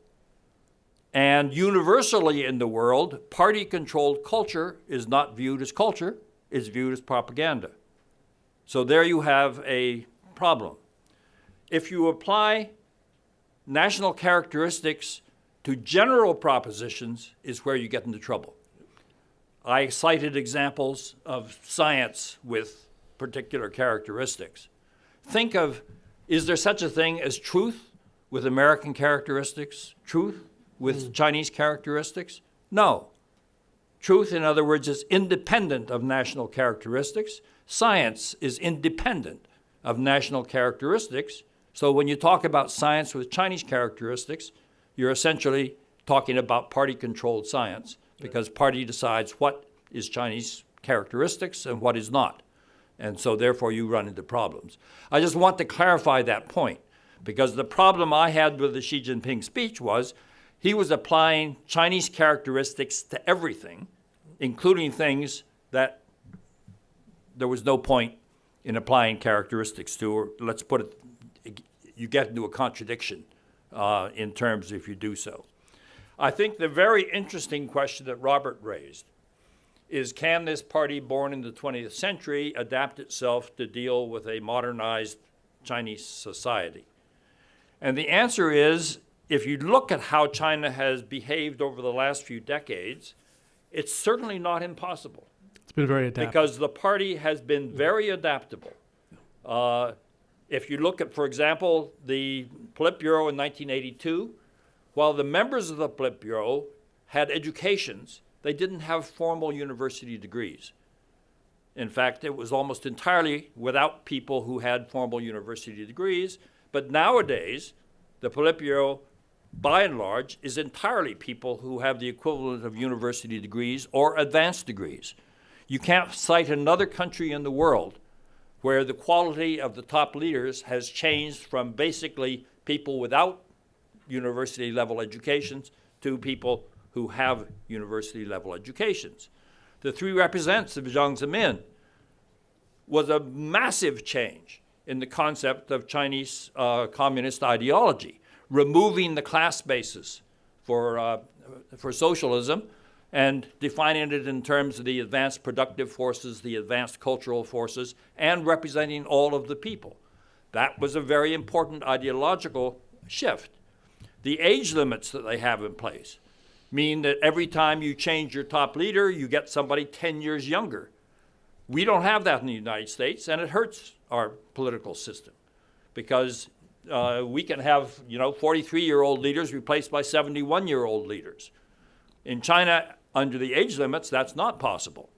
And universally in the world, party-controlled culture is not viewed as culture, it's viewed as propaganda. So there you have a problem. If you apply national characteristics to general propositions is where you get into trouble. I cited examples of science with particular characteristics. Think of, is there such a thing as truth with American characteristics? Truth with Chinese characteristics? No. Truth, in other words, is independent of national characteristics. Science is independent of national characteristics. So when you talk about science with Chinese characteristics, you're essentially talking about party-controlled science, because party decides what is Chinese characteristics and what is not. And so therefore you run into problems. I just want to clarify that point, because the problem I had with the Xi Jinping speech was he was applying Chinese characteristics to everything, including things that there was no point in applying characteristics to, or let's put it, you get into a contradiction in terms if you do so. I think the very interesting question that Robert raised is, can this party born in the 20th century adapt itself to deal with a modernized Chinese society? And the answer is, if you look at how China has behaved over the last few decades, it's certainly not impossible. It's been very adaptable. Because the party has been very adaptable. If you look at, for example, the Politburo in 1982, while the members of the Politburo had educations, they didn't have formal university degrees. In fact, it was almost entirely without people who had formal university degrees. But nowadays, the Politburo, by and large, is entirely people who have the equivalent of university degrees or advanced degrees. You can't cite another country in the world where the quality of the top leaders has changed from basically people without university-level educations to people who have university-level educations. The three representatives of Jiang Zemin was a massive change in the concept of Chinese communist ideology, removing the class basis for socialism and defining it in terms of the advanced productive forces, the advanced cultural forces, and representing all of the people. That was a very important ideological shift. The age limits that they have in place mean that every time you change your top leader, you get somebody 10 years younger. We don't have that in the United States, and it hurts our political system, because we can have 43-year-old leaders replaced by 71-year-old leaders. In China, under the age limits, that's not possible.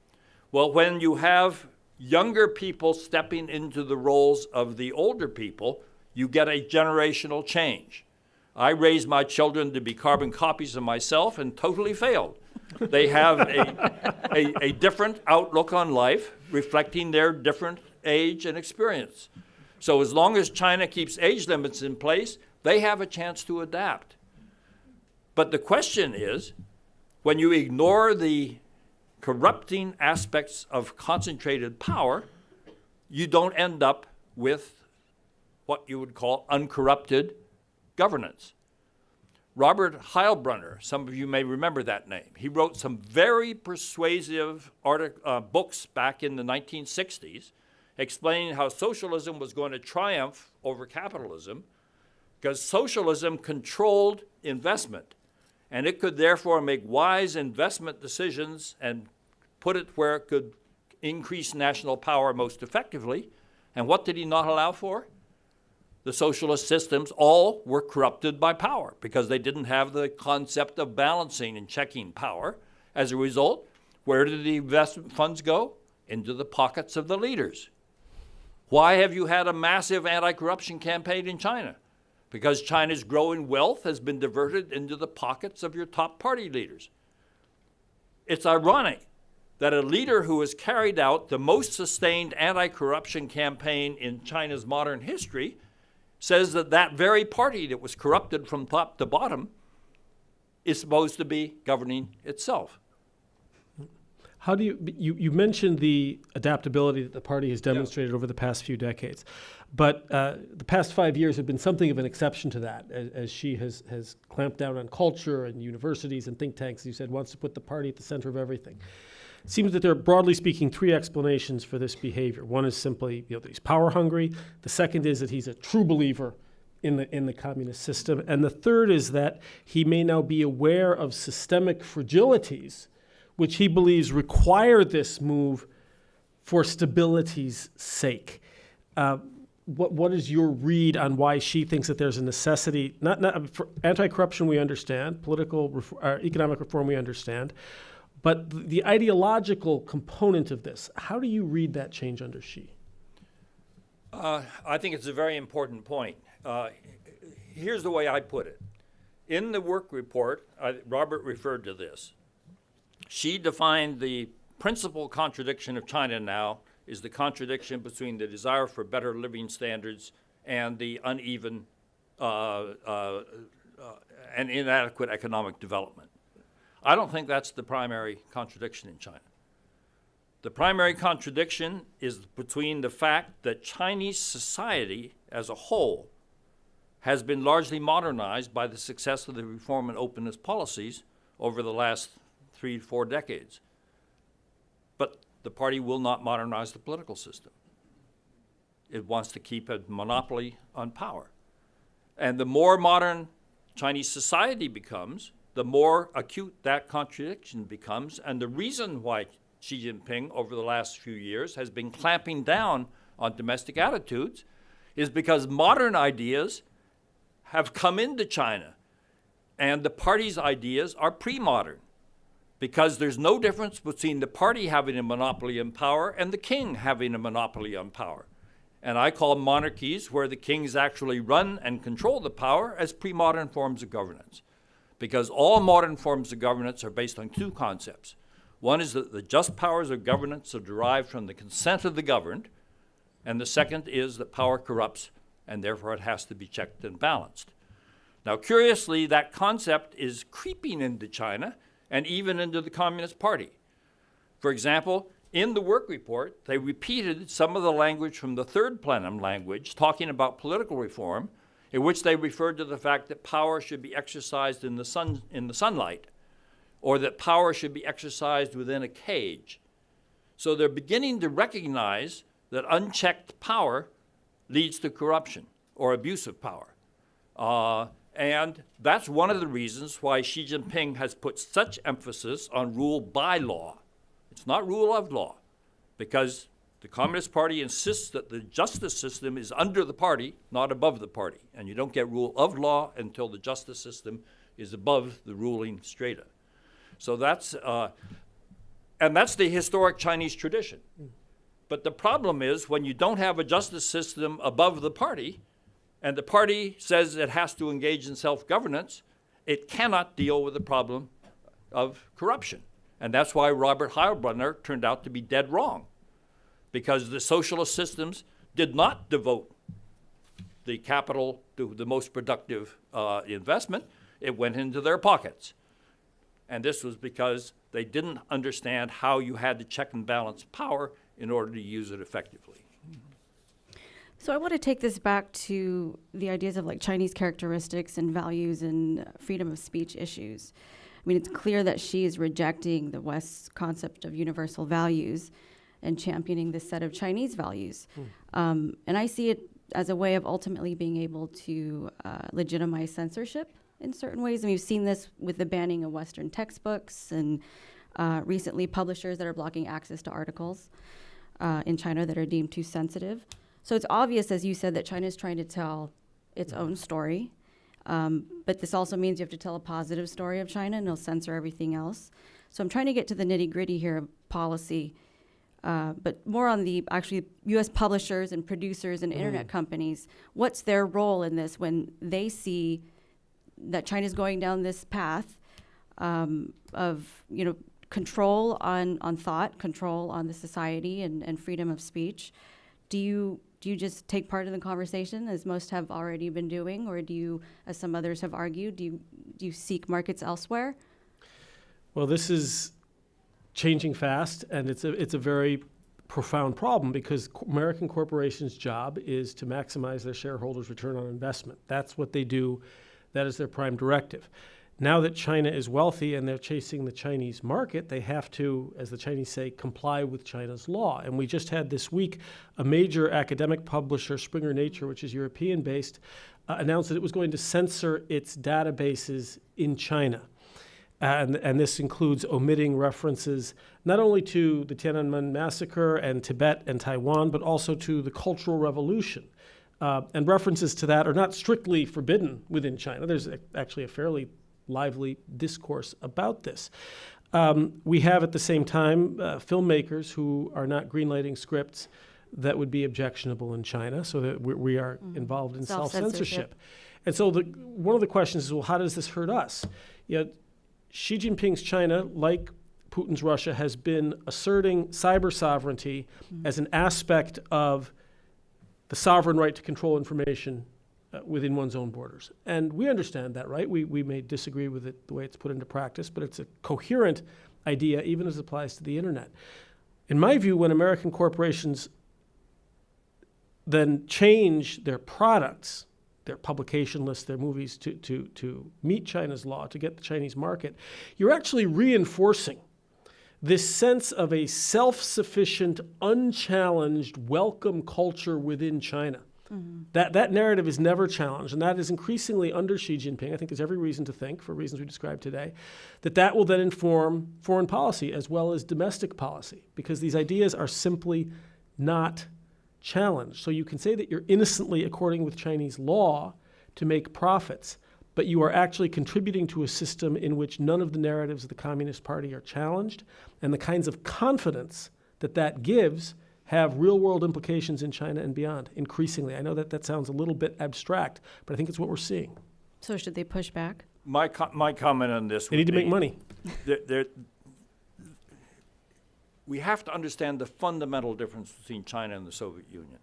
Well, when you have younger people stepping into the roles of the older people, you get a generational change. I raised my children to be carbon copies of myself and totally failed. They have a different outlook on life, reflecting their different age and experience. So as long as China keeps age limits in place, they have a chance to adapt. But the question is, when you ignore the corrupting aspects of concentrated power, you don't end up with what you would call uncorrupted governance. Robert Heilbronner, some of you may remember that name. He wrote some very persuasive books back in the 1960s explaining how socialism was going to triumph over capitalism because socialism controlled investment, and it could therefore make wise investment decisions and put it where it could increase national power most effectively. And what did he not allow for? The socialist systems all were corrupted by power because they didn't have the concept of balancing and checking power. As a result, where did the investment funds go? Into the pockets of the leaders. Why have you had a massive anti-corruption campaign in China? Because China's growing wealth has been diverted into the pockets of your top party leaders. It's ironic that a leader who has carried out the most sustained anti-corruption campaign in China's modern history says that that very party that was corrupted from top to bottom is supposed to be governing itself. How do you mentioned the adaptability that the party has demonstrated over the past few decades, but the past 5 years have been something of an exception to that, as Xi has clamped down on culture and universities and think tanks. You said wants to put the party at the center of everything. It seems that there are, broadly speaking, three explanations for this behavior. One is simply that he's power hungry. The second is that he's a true believer in the communist system, and the third is that he may now be aware of systemic fragilities which he believes require this move for stability's sake. What is your read on why Xi thinks that there's a necessity, not for anti-corruption we understand, economic reform we understand, but the ideological component of this, how do you read that change under Xi? I think it's a very important point. Here's the way I put it. In the work report, Robert referred to this. Xi defined the principal contradiction of China now is the contradiction between the desire for better living standards and the uneven and inadequate economic development. I don't think that's the primary contradiction in China. The primary contradiction is between the fact that Chinese society as a whole has been largely modernized by the success of the reform and openness policies over the last 3 to 4 decades. But the party will not modernize the political system. It wants to keep a monopoly on power. And the more modern Chinese society becomes, the more acute that contradiction becomes. And the reason why Xi Jinping over the last few years has been clamping down on domestic attitudes is because modern ideas have come into China, and the party's ideas are pre-modern, because there's no difference between the party having a monopoly on power and the king having a monopoly on power. And I call monarchies where the kings actually run and control the power as pre-modern forms of governance, because all modern forms of governance are based on two concepts. One is that the just powers of governance are derived from the consent of the governed, and the second is that power corrupts, and therefore it has to be checked and balanced. Now, curiously, that concept is creeping into China and even into the Communist Party. For example, in the work report, they repeated some of the language from the third plenum language talking about political reform, in which they referred to the fact that power should be exercised in the sunlight, or that power should be exercised within a cage. So they're beginning to recognize that unchecked power leads to corruption or abuse of power. And that's one of the reasons why Xi Jinping has put such emphasis on rule by law. It's not rule of law, because the Communist Party insists that the justice system is under the party, not above the party. And you don't get rule of law until the justice system is above the ruling strata. So that's the historic Chinese tradition. But the problem is when you don't have a justice system above the party, and the party says it has to engage in self-governance, it cannot deal with the problem of corruption. And that's why Robert Heilbronner turned out to be dead wrong, because the socialist systems did not devote the capital to the most productive investment. It went into their pockets. And this was because they didn't understand how you had to check and balance power in order to use it effectively. So I want to take this back to the ideas of like Chinese characteristics and values and freedom of speech issues. I mean, it's clear that Xi is rejecting the West's concept of universal values and championing this set of Chinese values. And I see it as a way of ultimately being able to legitimize censorship in certain ways. And we've seen this with the banning of Western textbooks and recently publishers that are blocking access to articles in China that are deemed too sensitive. So it's obvious, as you said, that China is trying to tell its own story. But this also means you have to tell a positive story of China, and they'll censor everything else. So I'm trying to get to the nitty-gritty here of policy, but more on the actually U.S. publishers and producers and internet companies. What's their role in this when they see that China's going down this path of, control on thought, control on the society, and freedom of speech. Do you just take part in the conversation, as most have already been doing, or do you, as some others have argued, do you seek markets elsewhere? Well, this is changing fast, and it's a very profound problem, because American corporations' job is to maximize their shareholders' return on investment. That's what they do. That is their prime directive. Now that China is wealthy and they're chasing the Chinese market, they have to, as the Chinese say, comply with China's law. And we just had this week a major academic publisher, Springer Nature, which is European-based, announced that it was going to censor its databases in China. And this includes omitting references not only to the Tiananmen massacre and Tibet and Taiwan, but also to the Cultural Revolution. And references to that are not strictly forbidden within China. There's actually a fairly lively discourse about this. We have at the same time filmmakers who are not greenlighting scripts that would be objectionable in China, so that we are involved in self-censorship. And so one of the questions is, well, how does this hurt us? Xi Jinping's China, like Putin's Russia, has been asserting cyber sovereignty as an aspect of the sovereign right to control information within one's own borders. And we understand that, right? We may disagree with it, the way it's put into practice, but it's a coherent idea, even as it applies to the internet. In my view, when American corporations then change their products, their publication lists, their movies, to meet China's law, to get the Chinese market, you're actually reinforcing this sense of a self-sufficient, unchallenged, welcome culture within China. That narrative is never challenged, and that is increasingly under Xi Jinping. I think there's every reason to think, for reasons we described today, that will then inform foreign policy as well as domestic policy, because these ideas are simply not challenged. So you can say that you're innocently according with Chinese law to make profits, but you are actually contributing to a system in which none of the narratives of the Communist Party are challenged, and the kinds of confidence that gives have real-world implications in China and beyond, increasingly. I know that sounds a little bit abstract, but I think it's what we're seeing. So should they push back? My comment on this They need to make money. We have to understand the fundamental difference between China and the Soviet Union.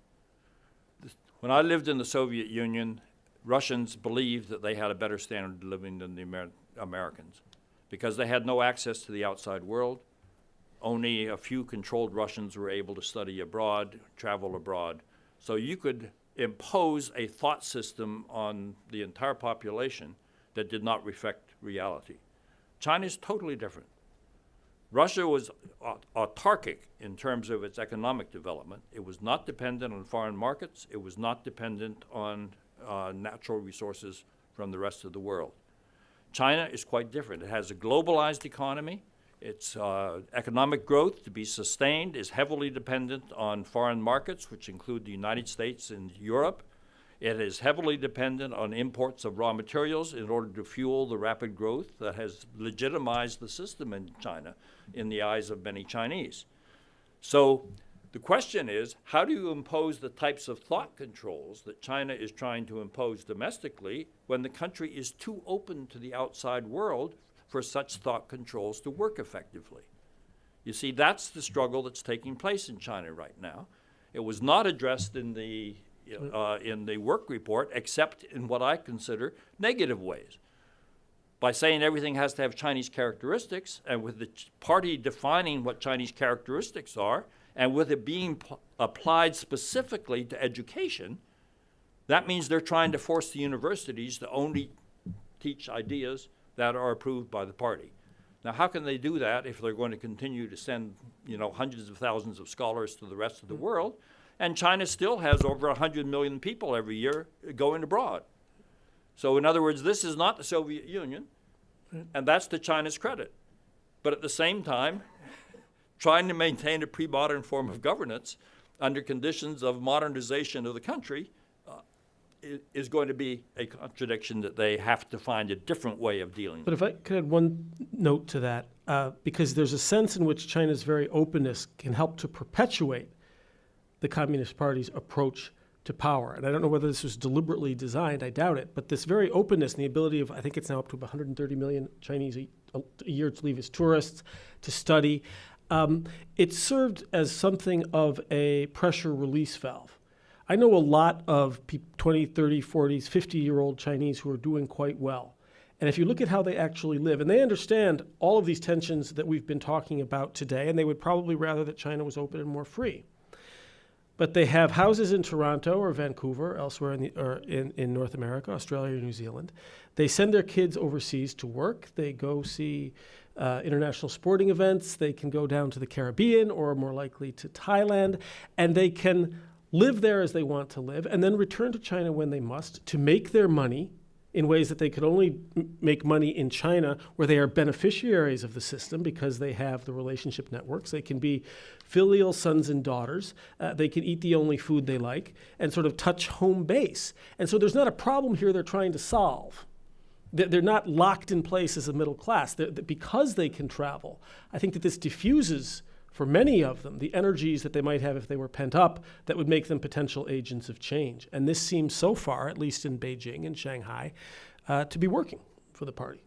When I lived in the Soviet Union, Russians believed that they had a better standard of living than the Americans because they had no access to the outside world. Only a few controlled Russians were able to study abroad, travel abroad. So you could impose a thought system on the entire population that did not reflect reality. China is totally different. Russia was autarkic in terms of its economic development. It was not dependent on foreign markets. It was not dependent on natural resources from the rest of the world. China is quite different. It has a globalized economy. Its economic growth, to be sustained, is heavily dependent on foreign markets, which include the United States and Europe. It is heavily dependent on imports of raw materials in order to fuel the rapid growth that has legitimized the system in China in the eyes of many Chinese. So the question is, how do you impose the types of thought controls that China is trying to impose domestically when the country is too open to the outside world for such thought controls to work effectively? You see, that's the struggle that's taking place in China right now. It was not addressed in the work report, except in what I consider negative ways. By saying everything has to have Chinese characteristics, and with the party defining what Chinese characteristics are, and with it being applied specifically to education, that means they're trying to force the universities to only teach ideas that are approved by the party. Now, how can they do that if they're going to continue to send, hundreds of thousands of scholars to the rest of the world? And China still has over 100 million people every year going abroad. So in other words, this is not the Soviet Union, and that's to China's credit. But at the same time, trying to maintain a pre-modern form of governance under conditions of modernization of the country is going to be a contradiction that they have to find a different way of dealing with. But if I could add one note to that, because there's a sense in which China's very openness can help to perpetuate the Communist Party's approach to to power. And I don't know whether this was deliberately designed, I doubt it, but this very openness and the ability of, I think it's now up to 130 million Chinese a year to leave as tourists, to study, it served as something of a pressure release valve. I know a lot of 20, 30, 40s, 50-year-old Chinese who are doing quite well. And if you look at how they actually live, and they understand all of these tensions that we've been talking about today, and they would probably rather that China was open and more free. But they have houses in Toronto or Vancouver, elsewhere in North America, Australia or New Zealand. They send their kids overseas to work. They go see international sporting events. They can go down to the Caribbean or more likely to Thailand, and they can live there as they want to live and then return to China when they must to make their money in ways that they could only make money in China, where they are beneficiaries of the system because they have the relationship networks. They can be filial sons and daughters. They can eat the only food they like and sort of touch home base. And so there's not a problem here they're trying to solve. They're not locked in place as a middle class. Because they can travel, I think that this diffuses for many of them the energies that they might have if they were pent up that would make them potential agents of change. And this seems so far, at least in Beijing and Shanghai, to be working for the party.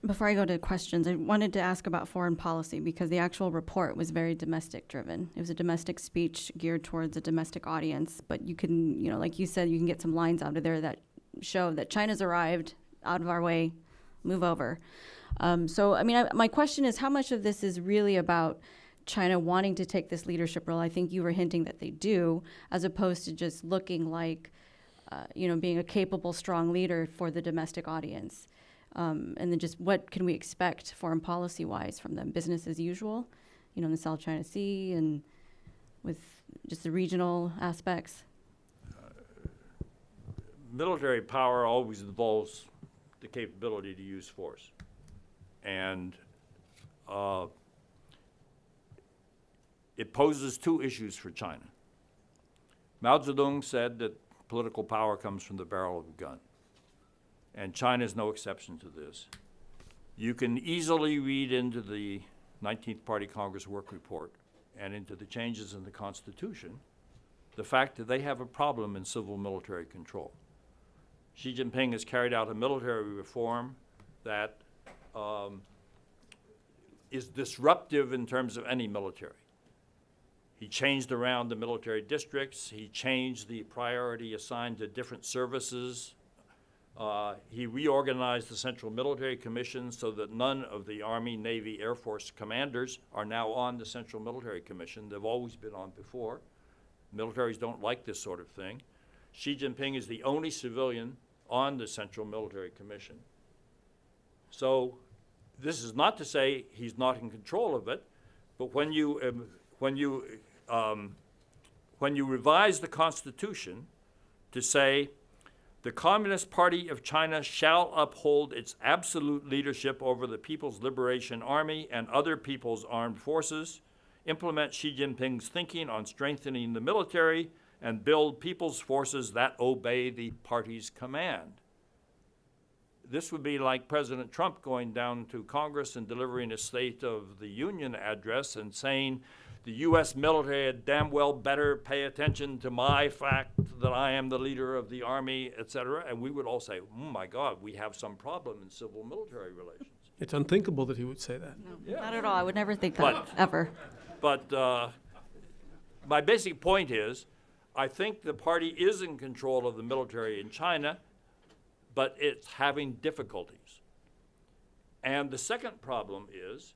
Before I go to questions, I wanted to ask about foreign policy because the actual report was very domestic driven. It was a domestic speech geared towards a domestic audience, but you can, like you said, you can get some lines out of there that show that China's arrived, out of our way, move over. My question is, how much of this is really about China wanting to take this leadership role? I think you were hinting that they do, as opposed to just looking like, being a capable, strong leader for the domestic audience. And then just what can we expect foreign policy-wise from them? Business as usual, in the South China Sea and with just the regional aspects? Military power always involves the capability to use force. And it poses two issues for China. Mao Zedong said that political power comes from the barrel of a gun. And China is no exception to this. You can easily read into the 19th Party Congress work report and into the changes in the Constitution the fact that they have a problem in civil-military control. Xi Jinping has carried out a military reform that is disruptive in terms of any military. He changed around the military districts. He changed the priority assigned to different services. He reorganized the Central Military Commission so that none of the Army, Navy, Air Force commanders are now on the Central Military Commission. They've always been on before. Militaries don't like this sort of thing. Xi Jinping is the only civilian on the Central Military Commission. So this is not to say he's not in control of it, but when you revise the Constitution to say the Communist Party of China shall uphold its absolute leadership over the People's Liberation Army and other people's armed forces, implement Xi Jinping's thinking on strengthening the military, and build people's forces that obey the party's command. This would be like President Trump going down to Congress and delivering a State of the Union address and saying, the U.S. military had damn well better pay attention to my fact that I am the leader of the Army, et cetera. And we would all say, oh my God, we have some problem in civil-military relations. It's unthinkable that he would say that. No, yeah. Not at all. I would never think that, ever. But my basic point is, I think the party is in control of the military in China, but it's having difficulties. And the second problem is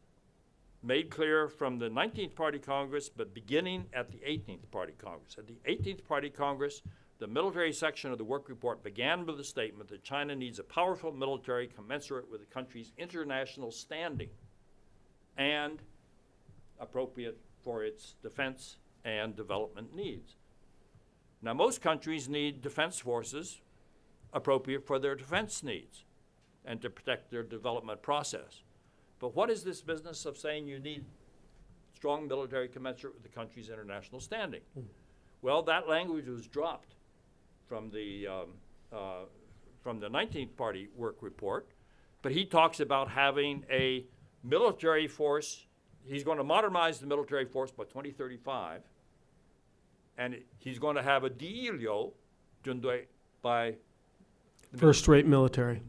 made clear from the 19th Party Congress, but beginning at the 18th Party Congress. At the 18th Party Congress, the military section of the work report began with a statement that China needs a powerful military commensurate with the country's international standing and appropriate for its defense and development needs. Now, most countries need defense forces appropriate for their defense needs and to protect their development process. But what is this business of saying you need strong military commensurate with the country's international standing? Well, that language was dropped from the 19th Party work report, but he talks about having a military force. He's going to modernize the military force by 2035 and he's going to have a diilio by First-rate military.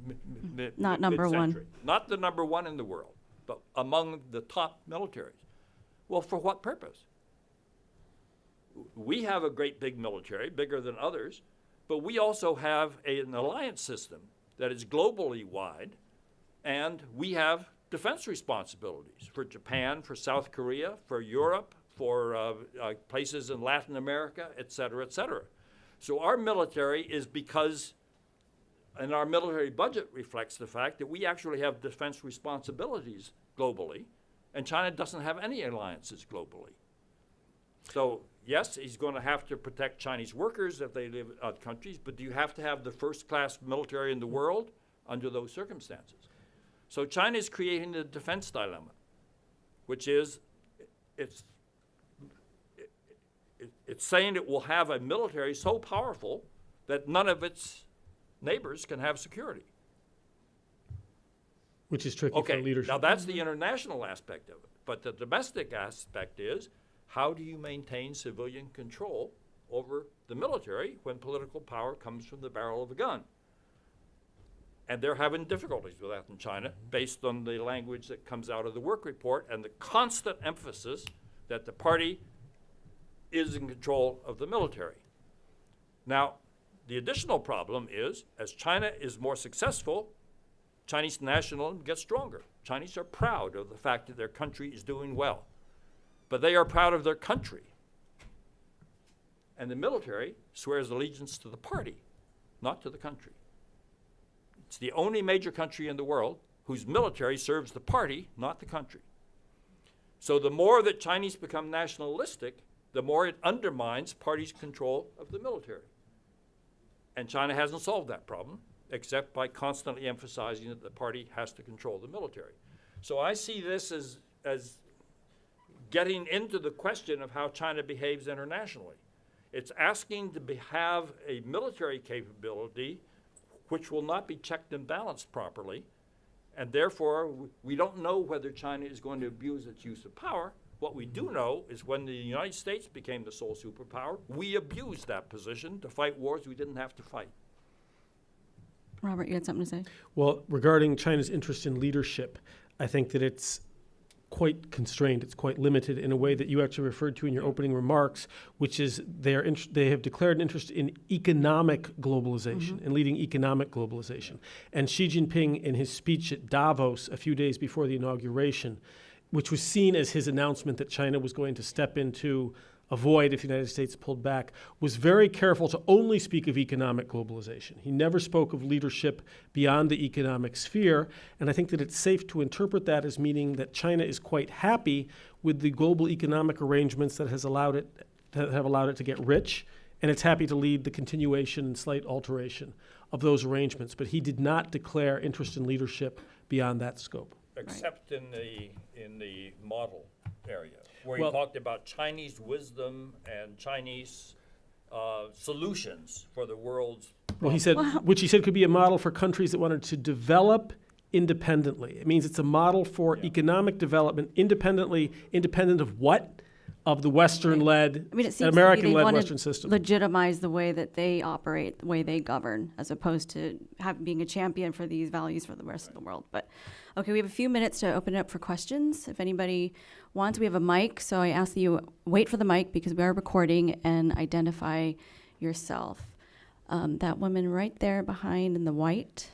Not number one. mid-century. Not the number one in the world, but among the top militaries. Well, for what purpose? We have a great big military, bigger than others, but we also have an alliance system that is globally wide, and we have defense responsibilities for Japan, for South Korea, for Europe, for places in Latin America, et cetera, et cetera. So our military is because, and our military budget reflects the fact that we actually have defense responsibilities globally, and China doesn't have any alliances globally. So yes, he's going to have to protect Chinese workers if they live in other countries, but do you have to have the first-class military in the world under those circumstances? So China is creating the defense dilemma, which is it's saying it will have a military so powerful that none of its neighbors can have security. Which is tricky Okay, for leadership. now that's the international aspect of it. But the domestic aspect is, how do you maintain civilian control over the military when political power comes from the barrel of a gun? And they're having difficulties with that in China based on the language that comes out of the work report and the constant emphasis that the party is in control of the military. Now, the additional problem is, as China is more successful, Chinese nationalism gets stronger. Chinese are proud of the fact that their country is doing well. But they are proud of their country. And the military swears allegiance to the party, not to the country. It's the only major country in the world whose military serves the party, not the country. So the more that Chinese become nationalistic, the more it undermines parties' control of the military. And China hasn't solved that problem, except by constantly emphasizing that the party has to control the military. So I see this as getting into the question of how China behaves internationally. It's asking to have a military capability which will not be checked and balanced properly, and therefore we don't know whether China is going to abuse its use of power. What we do know is when the United States became the sole superpower, we abused that position to fight wars we didn't have to fight. Robert, you had something to say? Well, regarding China's interest in leadership, I think that it's quite constrained. It's quite limited in a way that you actually referred to in your opening remarks, which is they have declared an interest in economic globalization and leading economic globalization. And Xi Jinping, in his speech at Davos a few days before the inauguration, which was seen as his announcement that China was going to step into a void if the United States pulled back, was very careful to only speak of economic globalization. He never spoke of leadership beyond the economic sphere, and I think that it's safe to interpret that as meaning that China is quite happy with the global economic arrangements that have allowed it to get rich, and it's happy to lead the continuation and slight alteration of those arrangements. But he did not declare interest in leadership beyond that scope. Except in the model area, where Well- he talked about Chinese wisdom and Chinese solutions for the world's Well, he said, which he said could be a model for countries that wanted to develop independently. It means it's a model for economic development independent of what? Of the Western-led, I mean, it seems American-led to me they Western want to system. legitimize the way that they operate, the way they govern, as opposed to being a champion for these values for the rest of the world. But okay, we have a few minutes to open it up for questions. If anybody wants, we have a mic, so I ask that you wait for the mic because we are recording and identify yourself. That woman right there behind in the white.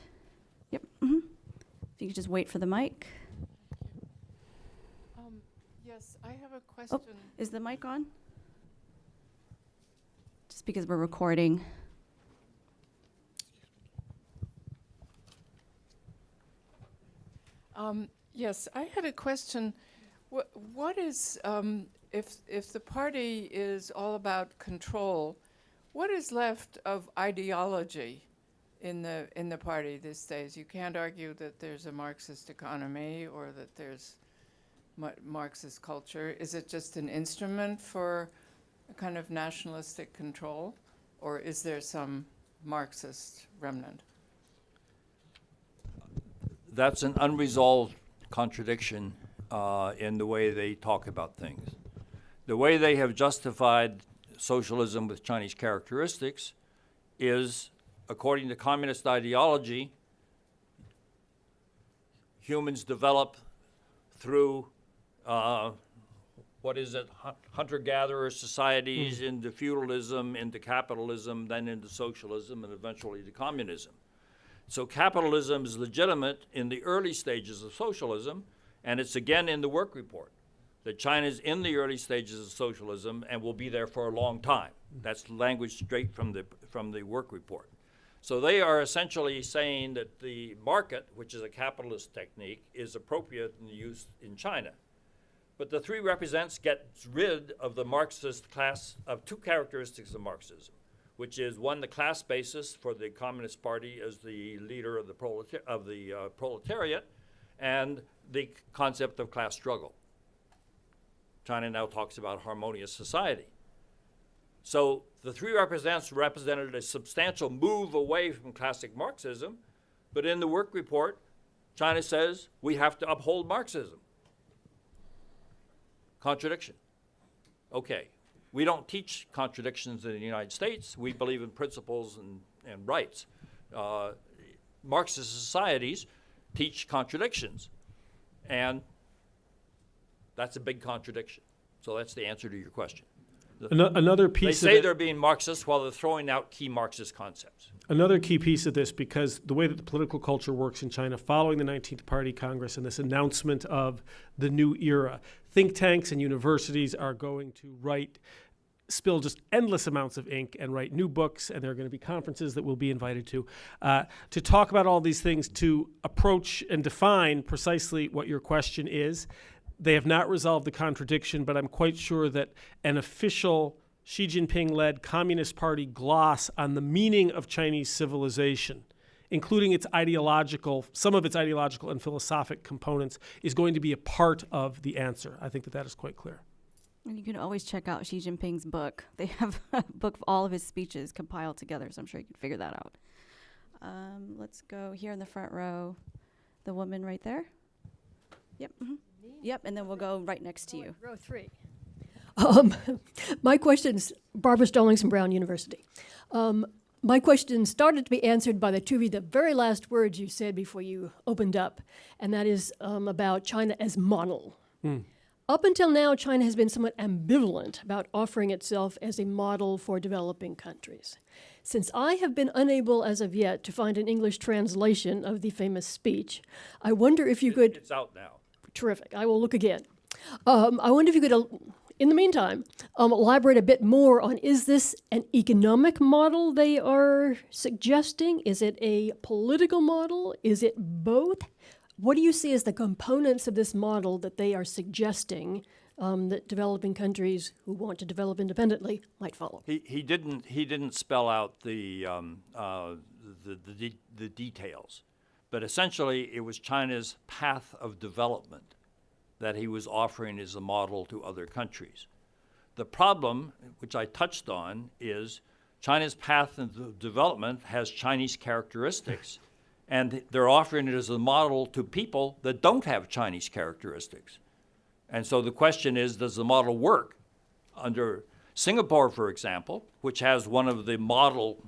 Yep. If you could just wait for the mic. Yes, I have a question. Is the mic on? Just because we're recording. Yes, I had a question. What is, if the party is all about control, what is left of ideology in the party these days? You can't argue that there's a Marxist economy or that there's Marxist culture. Is it just an instrument for a kind of nationalistic control, or is there some Marxist remnant? That's an unresolved contradiction in the way they talk about things. The way they have justified socialism with Chinese characteristics is, according to communist ideology, humans develop through hunter-gatherer societies into feudalism, into capitalism, then into socialism, and eventually to communism. So capitalism is legitimate in the early stages of socialism, and it's again in the work report that China's in the early stages of socialism and will be there for a long time. That's language straight from the work report. So they are essentially saying that the market, which is a capitalist technique, is appropriate in use in China. But the three represents gets rid of the Marxist class of two characteristics of Marxism, which is one, the class basis for the Communist Party as the leader of the proletariat, and the concept of class struggle. China now talks about harmonious society. So the three represents represented a substantial move away from classic Marxism, but in the work report, China says we have to uphold Marxism. Contradiction. Okay, we don't teach contradictions in the United States. We believe in principles and rights. Marxist societies teach contradictions, and that's a big contradiction. So that's the answer to your question. Another piece They of say it, they're being Marxist while they're throwing out key Marxist concepts. another key piece of this, because the way that the political culture works in China following the 19th Party Congress and this announcement of the new era, think tanks and universities are going to spill just endless amounts of ink and write new books, and there are going to be conferences that we'll be invited to talk about all these things, to approach and define precisely what your question is. They have not resolved the contradiction, but I'm quite sure that an official Xi Jinping-led Communist Party gloss on the meaning of Chinese civilization, including some of its ideological and philosophic components, is going to be a part of the answer. I think that is quite clear. And you can always check out Xi Jinping's book. They have a book of all of his speeches compiled together, so I'm sure you can figure that out. Let's go here in the front row. The woman right there. Yep. Mm-hmm. Yep, and then we'll go right next to you. Row 3. My question's Barbara Stallings from Brown University. My question started to be answered by the very last words you said before you opened up, and that is about China as model. Up until now, China has been somewhat ambivalent about offering itself as a model for developing countries. Since I have been unable as of yet to find an English translation of the famous speech, I wonder if you could... It's out now. Terrific. I will look again. I wonder if you could, in the meantime, elaborate a bit more on, is this an economic model they are suggesting? Is it a political model? Is it both? What do you see as the components of this model that they are suggesting that developing countries who want to develop independently might follow? He didn't spell out the details. But essentially, it was China's path of development that he was offering as a model to other countries. The problem, which I touched on, is China's path of development has Chinese characteristics, and they're offering it as a model to people that don't have Chinese characteristics. And so the question is, does the model work? Under Singapore, for example, which has one of the model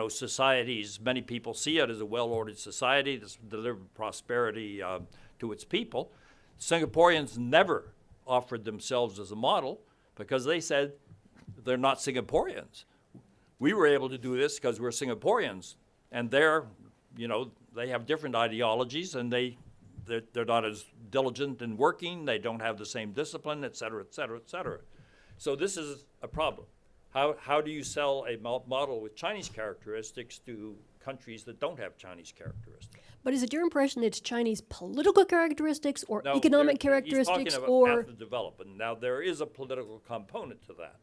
societies, many people see it as a well-ordered society that's delivered prosperity to its people. Singaporeans never offered themselves as a model because they said they're not Singaporeans. We were able to do this because we're Singaporeans, and they have different ideologies, and they're not as diligent in working, they don't have the same discipline, et cetera, et cetera, et cetera. So this is a problem. How do you sell a model with Chinese characteristics to countries that don't have Chinese characteristics? But is it your impression it's Chinese political characteristics or economic characteristics? He's talking about path of development. Now, there is a political component to that,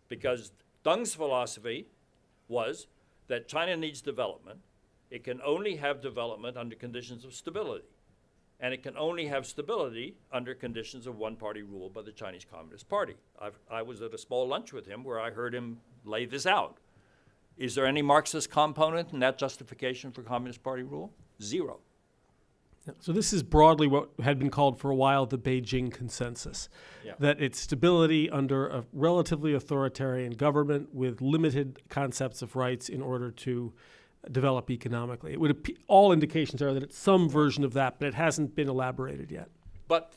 because Deng's philosophy was that China needs development. It can only have development under conditions of stability. And it can only have stability under conditions of one-party rule by the Chinese Communist Party. I was at a small lunch with him where I heard him lay this out. Is there any Marxist component in that justification for Communist Party rule? Zero. Yeah. So this is broadly what had been called for a while the Beijing consensus, that it's stability under a relatively authoritarian government with limited concepts of rights in order to develop economically. It would all indications are that it's some version of that, but it hasn't been elaborated yet. But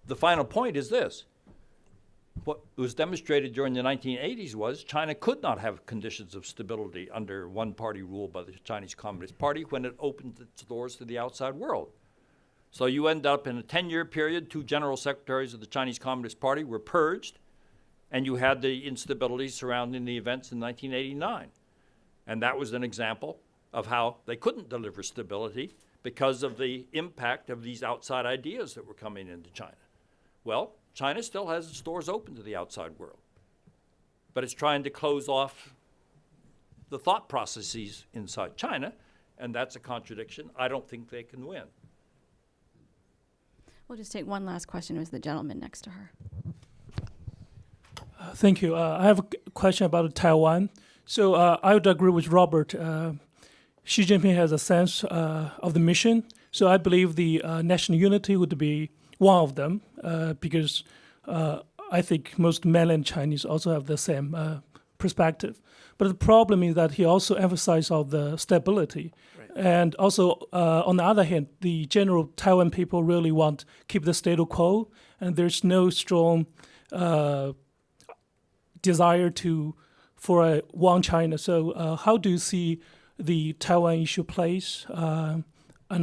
the final point is this. What was demonstrated during the 1980s was China could not have conditions of stability under one-party rule by the Chinese Communist Party when it opened its doors to the outside world. So you end up in a 10-year period, 2 general secretaries of the Chinese Communist Party were purged, and you had the instability surrounding the events in 1989. And that was an example of how they couldn't deliver stability because of the impact of these outside ideas that were coming into China. Well, China still has its doors open to the outside world, but it's trying to close off the thought processes inside China, and that's a contradiction. I don't think they can win. We'll just take one last question. It was the gentleman next to her. Thank you. I have a question about Taiwan. So I would agree with Robert. Xi Jinping has a sense of the mission. So I believe the national unity would be one of them, because I think most mainland Chinese also have the same perspective. But the problem is that he also emphasized on the stability. Right. And also, on the other hand, the general Taiwan people really want to keep the status quo, and there's no strong desire for a one China. So how do you see the Taiwan issue plays, and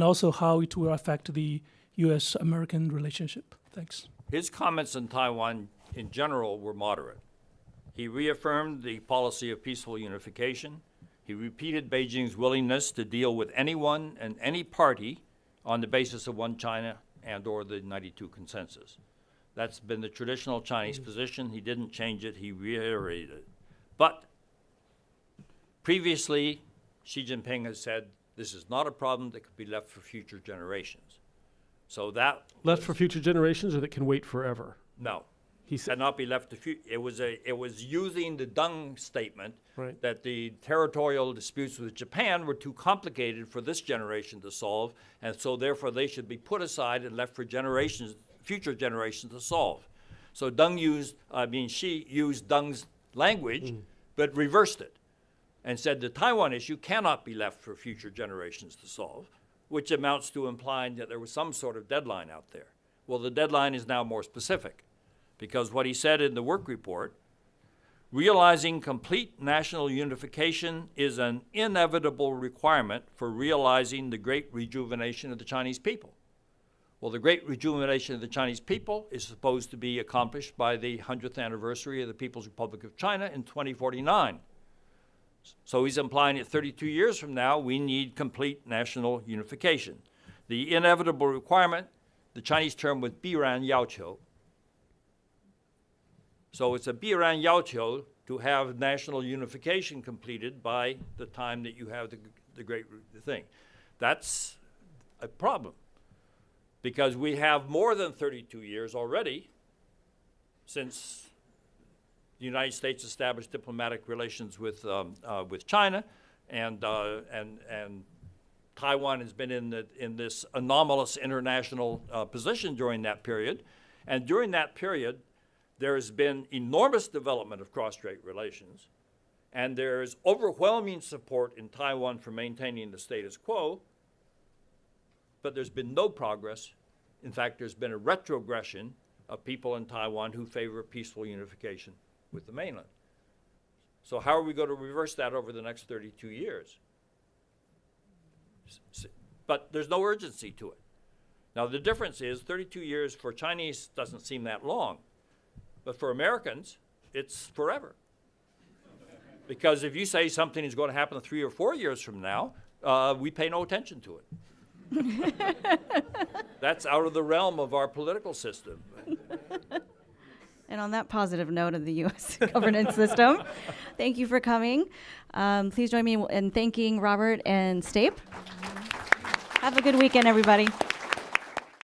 also how it will affect the U.S.-American relationship? Thanks. His comments on Taiwan in general were moderate. He reaffirmed the policy of peaceful unification. He repeated Beijing's willingness to deal with anyone and any party on the basis of one China and or the 92 consensus. That's been the traditional Chinese position. He didn't change it. He reiterated it. But previously, Xi Jinping has said this is not a problem that could be left for future generations. So that Left for future generations, or that can wait forever? no, He said, cannot be left to future. It was using the Deng statement Right. that the territorial disputes with Japan were too complicated for this generation to solve, and so therefore they should be put aside and left for generations, future generations to solve. So Xi used Deng's language, but reversed it, and said the Taiwan issue cannot be left for future generations to solve, which amounts to implying that there was some sort of deadline out there. Well, the deadline is now more specific, because what he said in the work report, realizing complete national unification is an inevitable requirement for realizing the great rejuvenation of the Chinese people. Well, the great rejuvenation of the Chinese people is supposed to be accomplished by the 100th anniversary of the People's Republic of China in 2049. So he's implying that 32 years from now, we need complete national unification. The inevitable requirement, the Chinese term was 必然要求. So it's a 必然要求 to have national unification completed by the time that you have the great thing. That's a problem, because we have more than 32 years already since the United States established diplomatic relations with China, and Taiwan has been in this anomalous international position during that period. And during that period, there has been enormous development of cross-strait relations, and there is overwhelming support in Taiwan for maintaining the status quo, but there's been no progress. In fact, there's been a retrogression of people in Taiwan who favor peaceful unification with the mainland. So how are we going to reverse that over the next 32 years? But there's no urgency to it. Now, the difference is 32 years for Chinese doesn't seem that long, but for Americans, it's forever. Because if you say something is going to happen 3 or 4 years from now, we pay no attention to it. That's out of the realm of our political system. And on that positive note of the U.S. governance system, thank you for coming. Please join me in thanking Robert and Stape. Have a good weekend, everybody.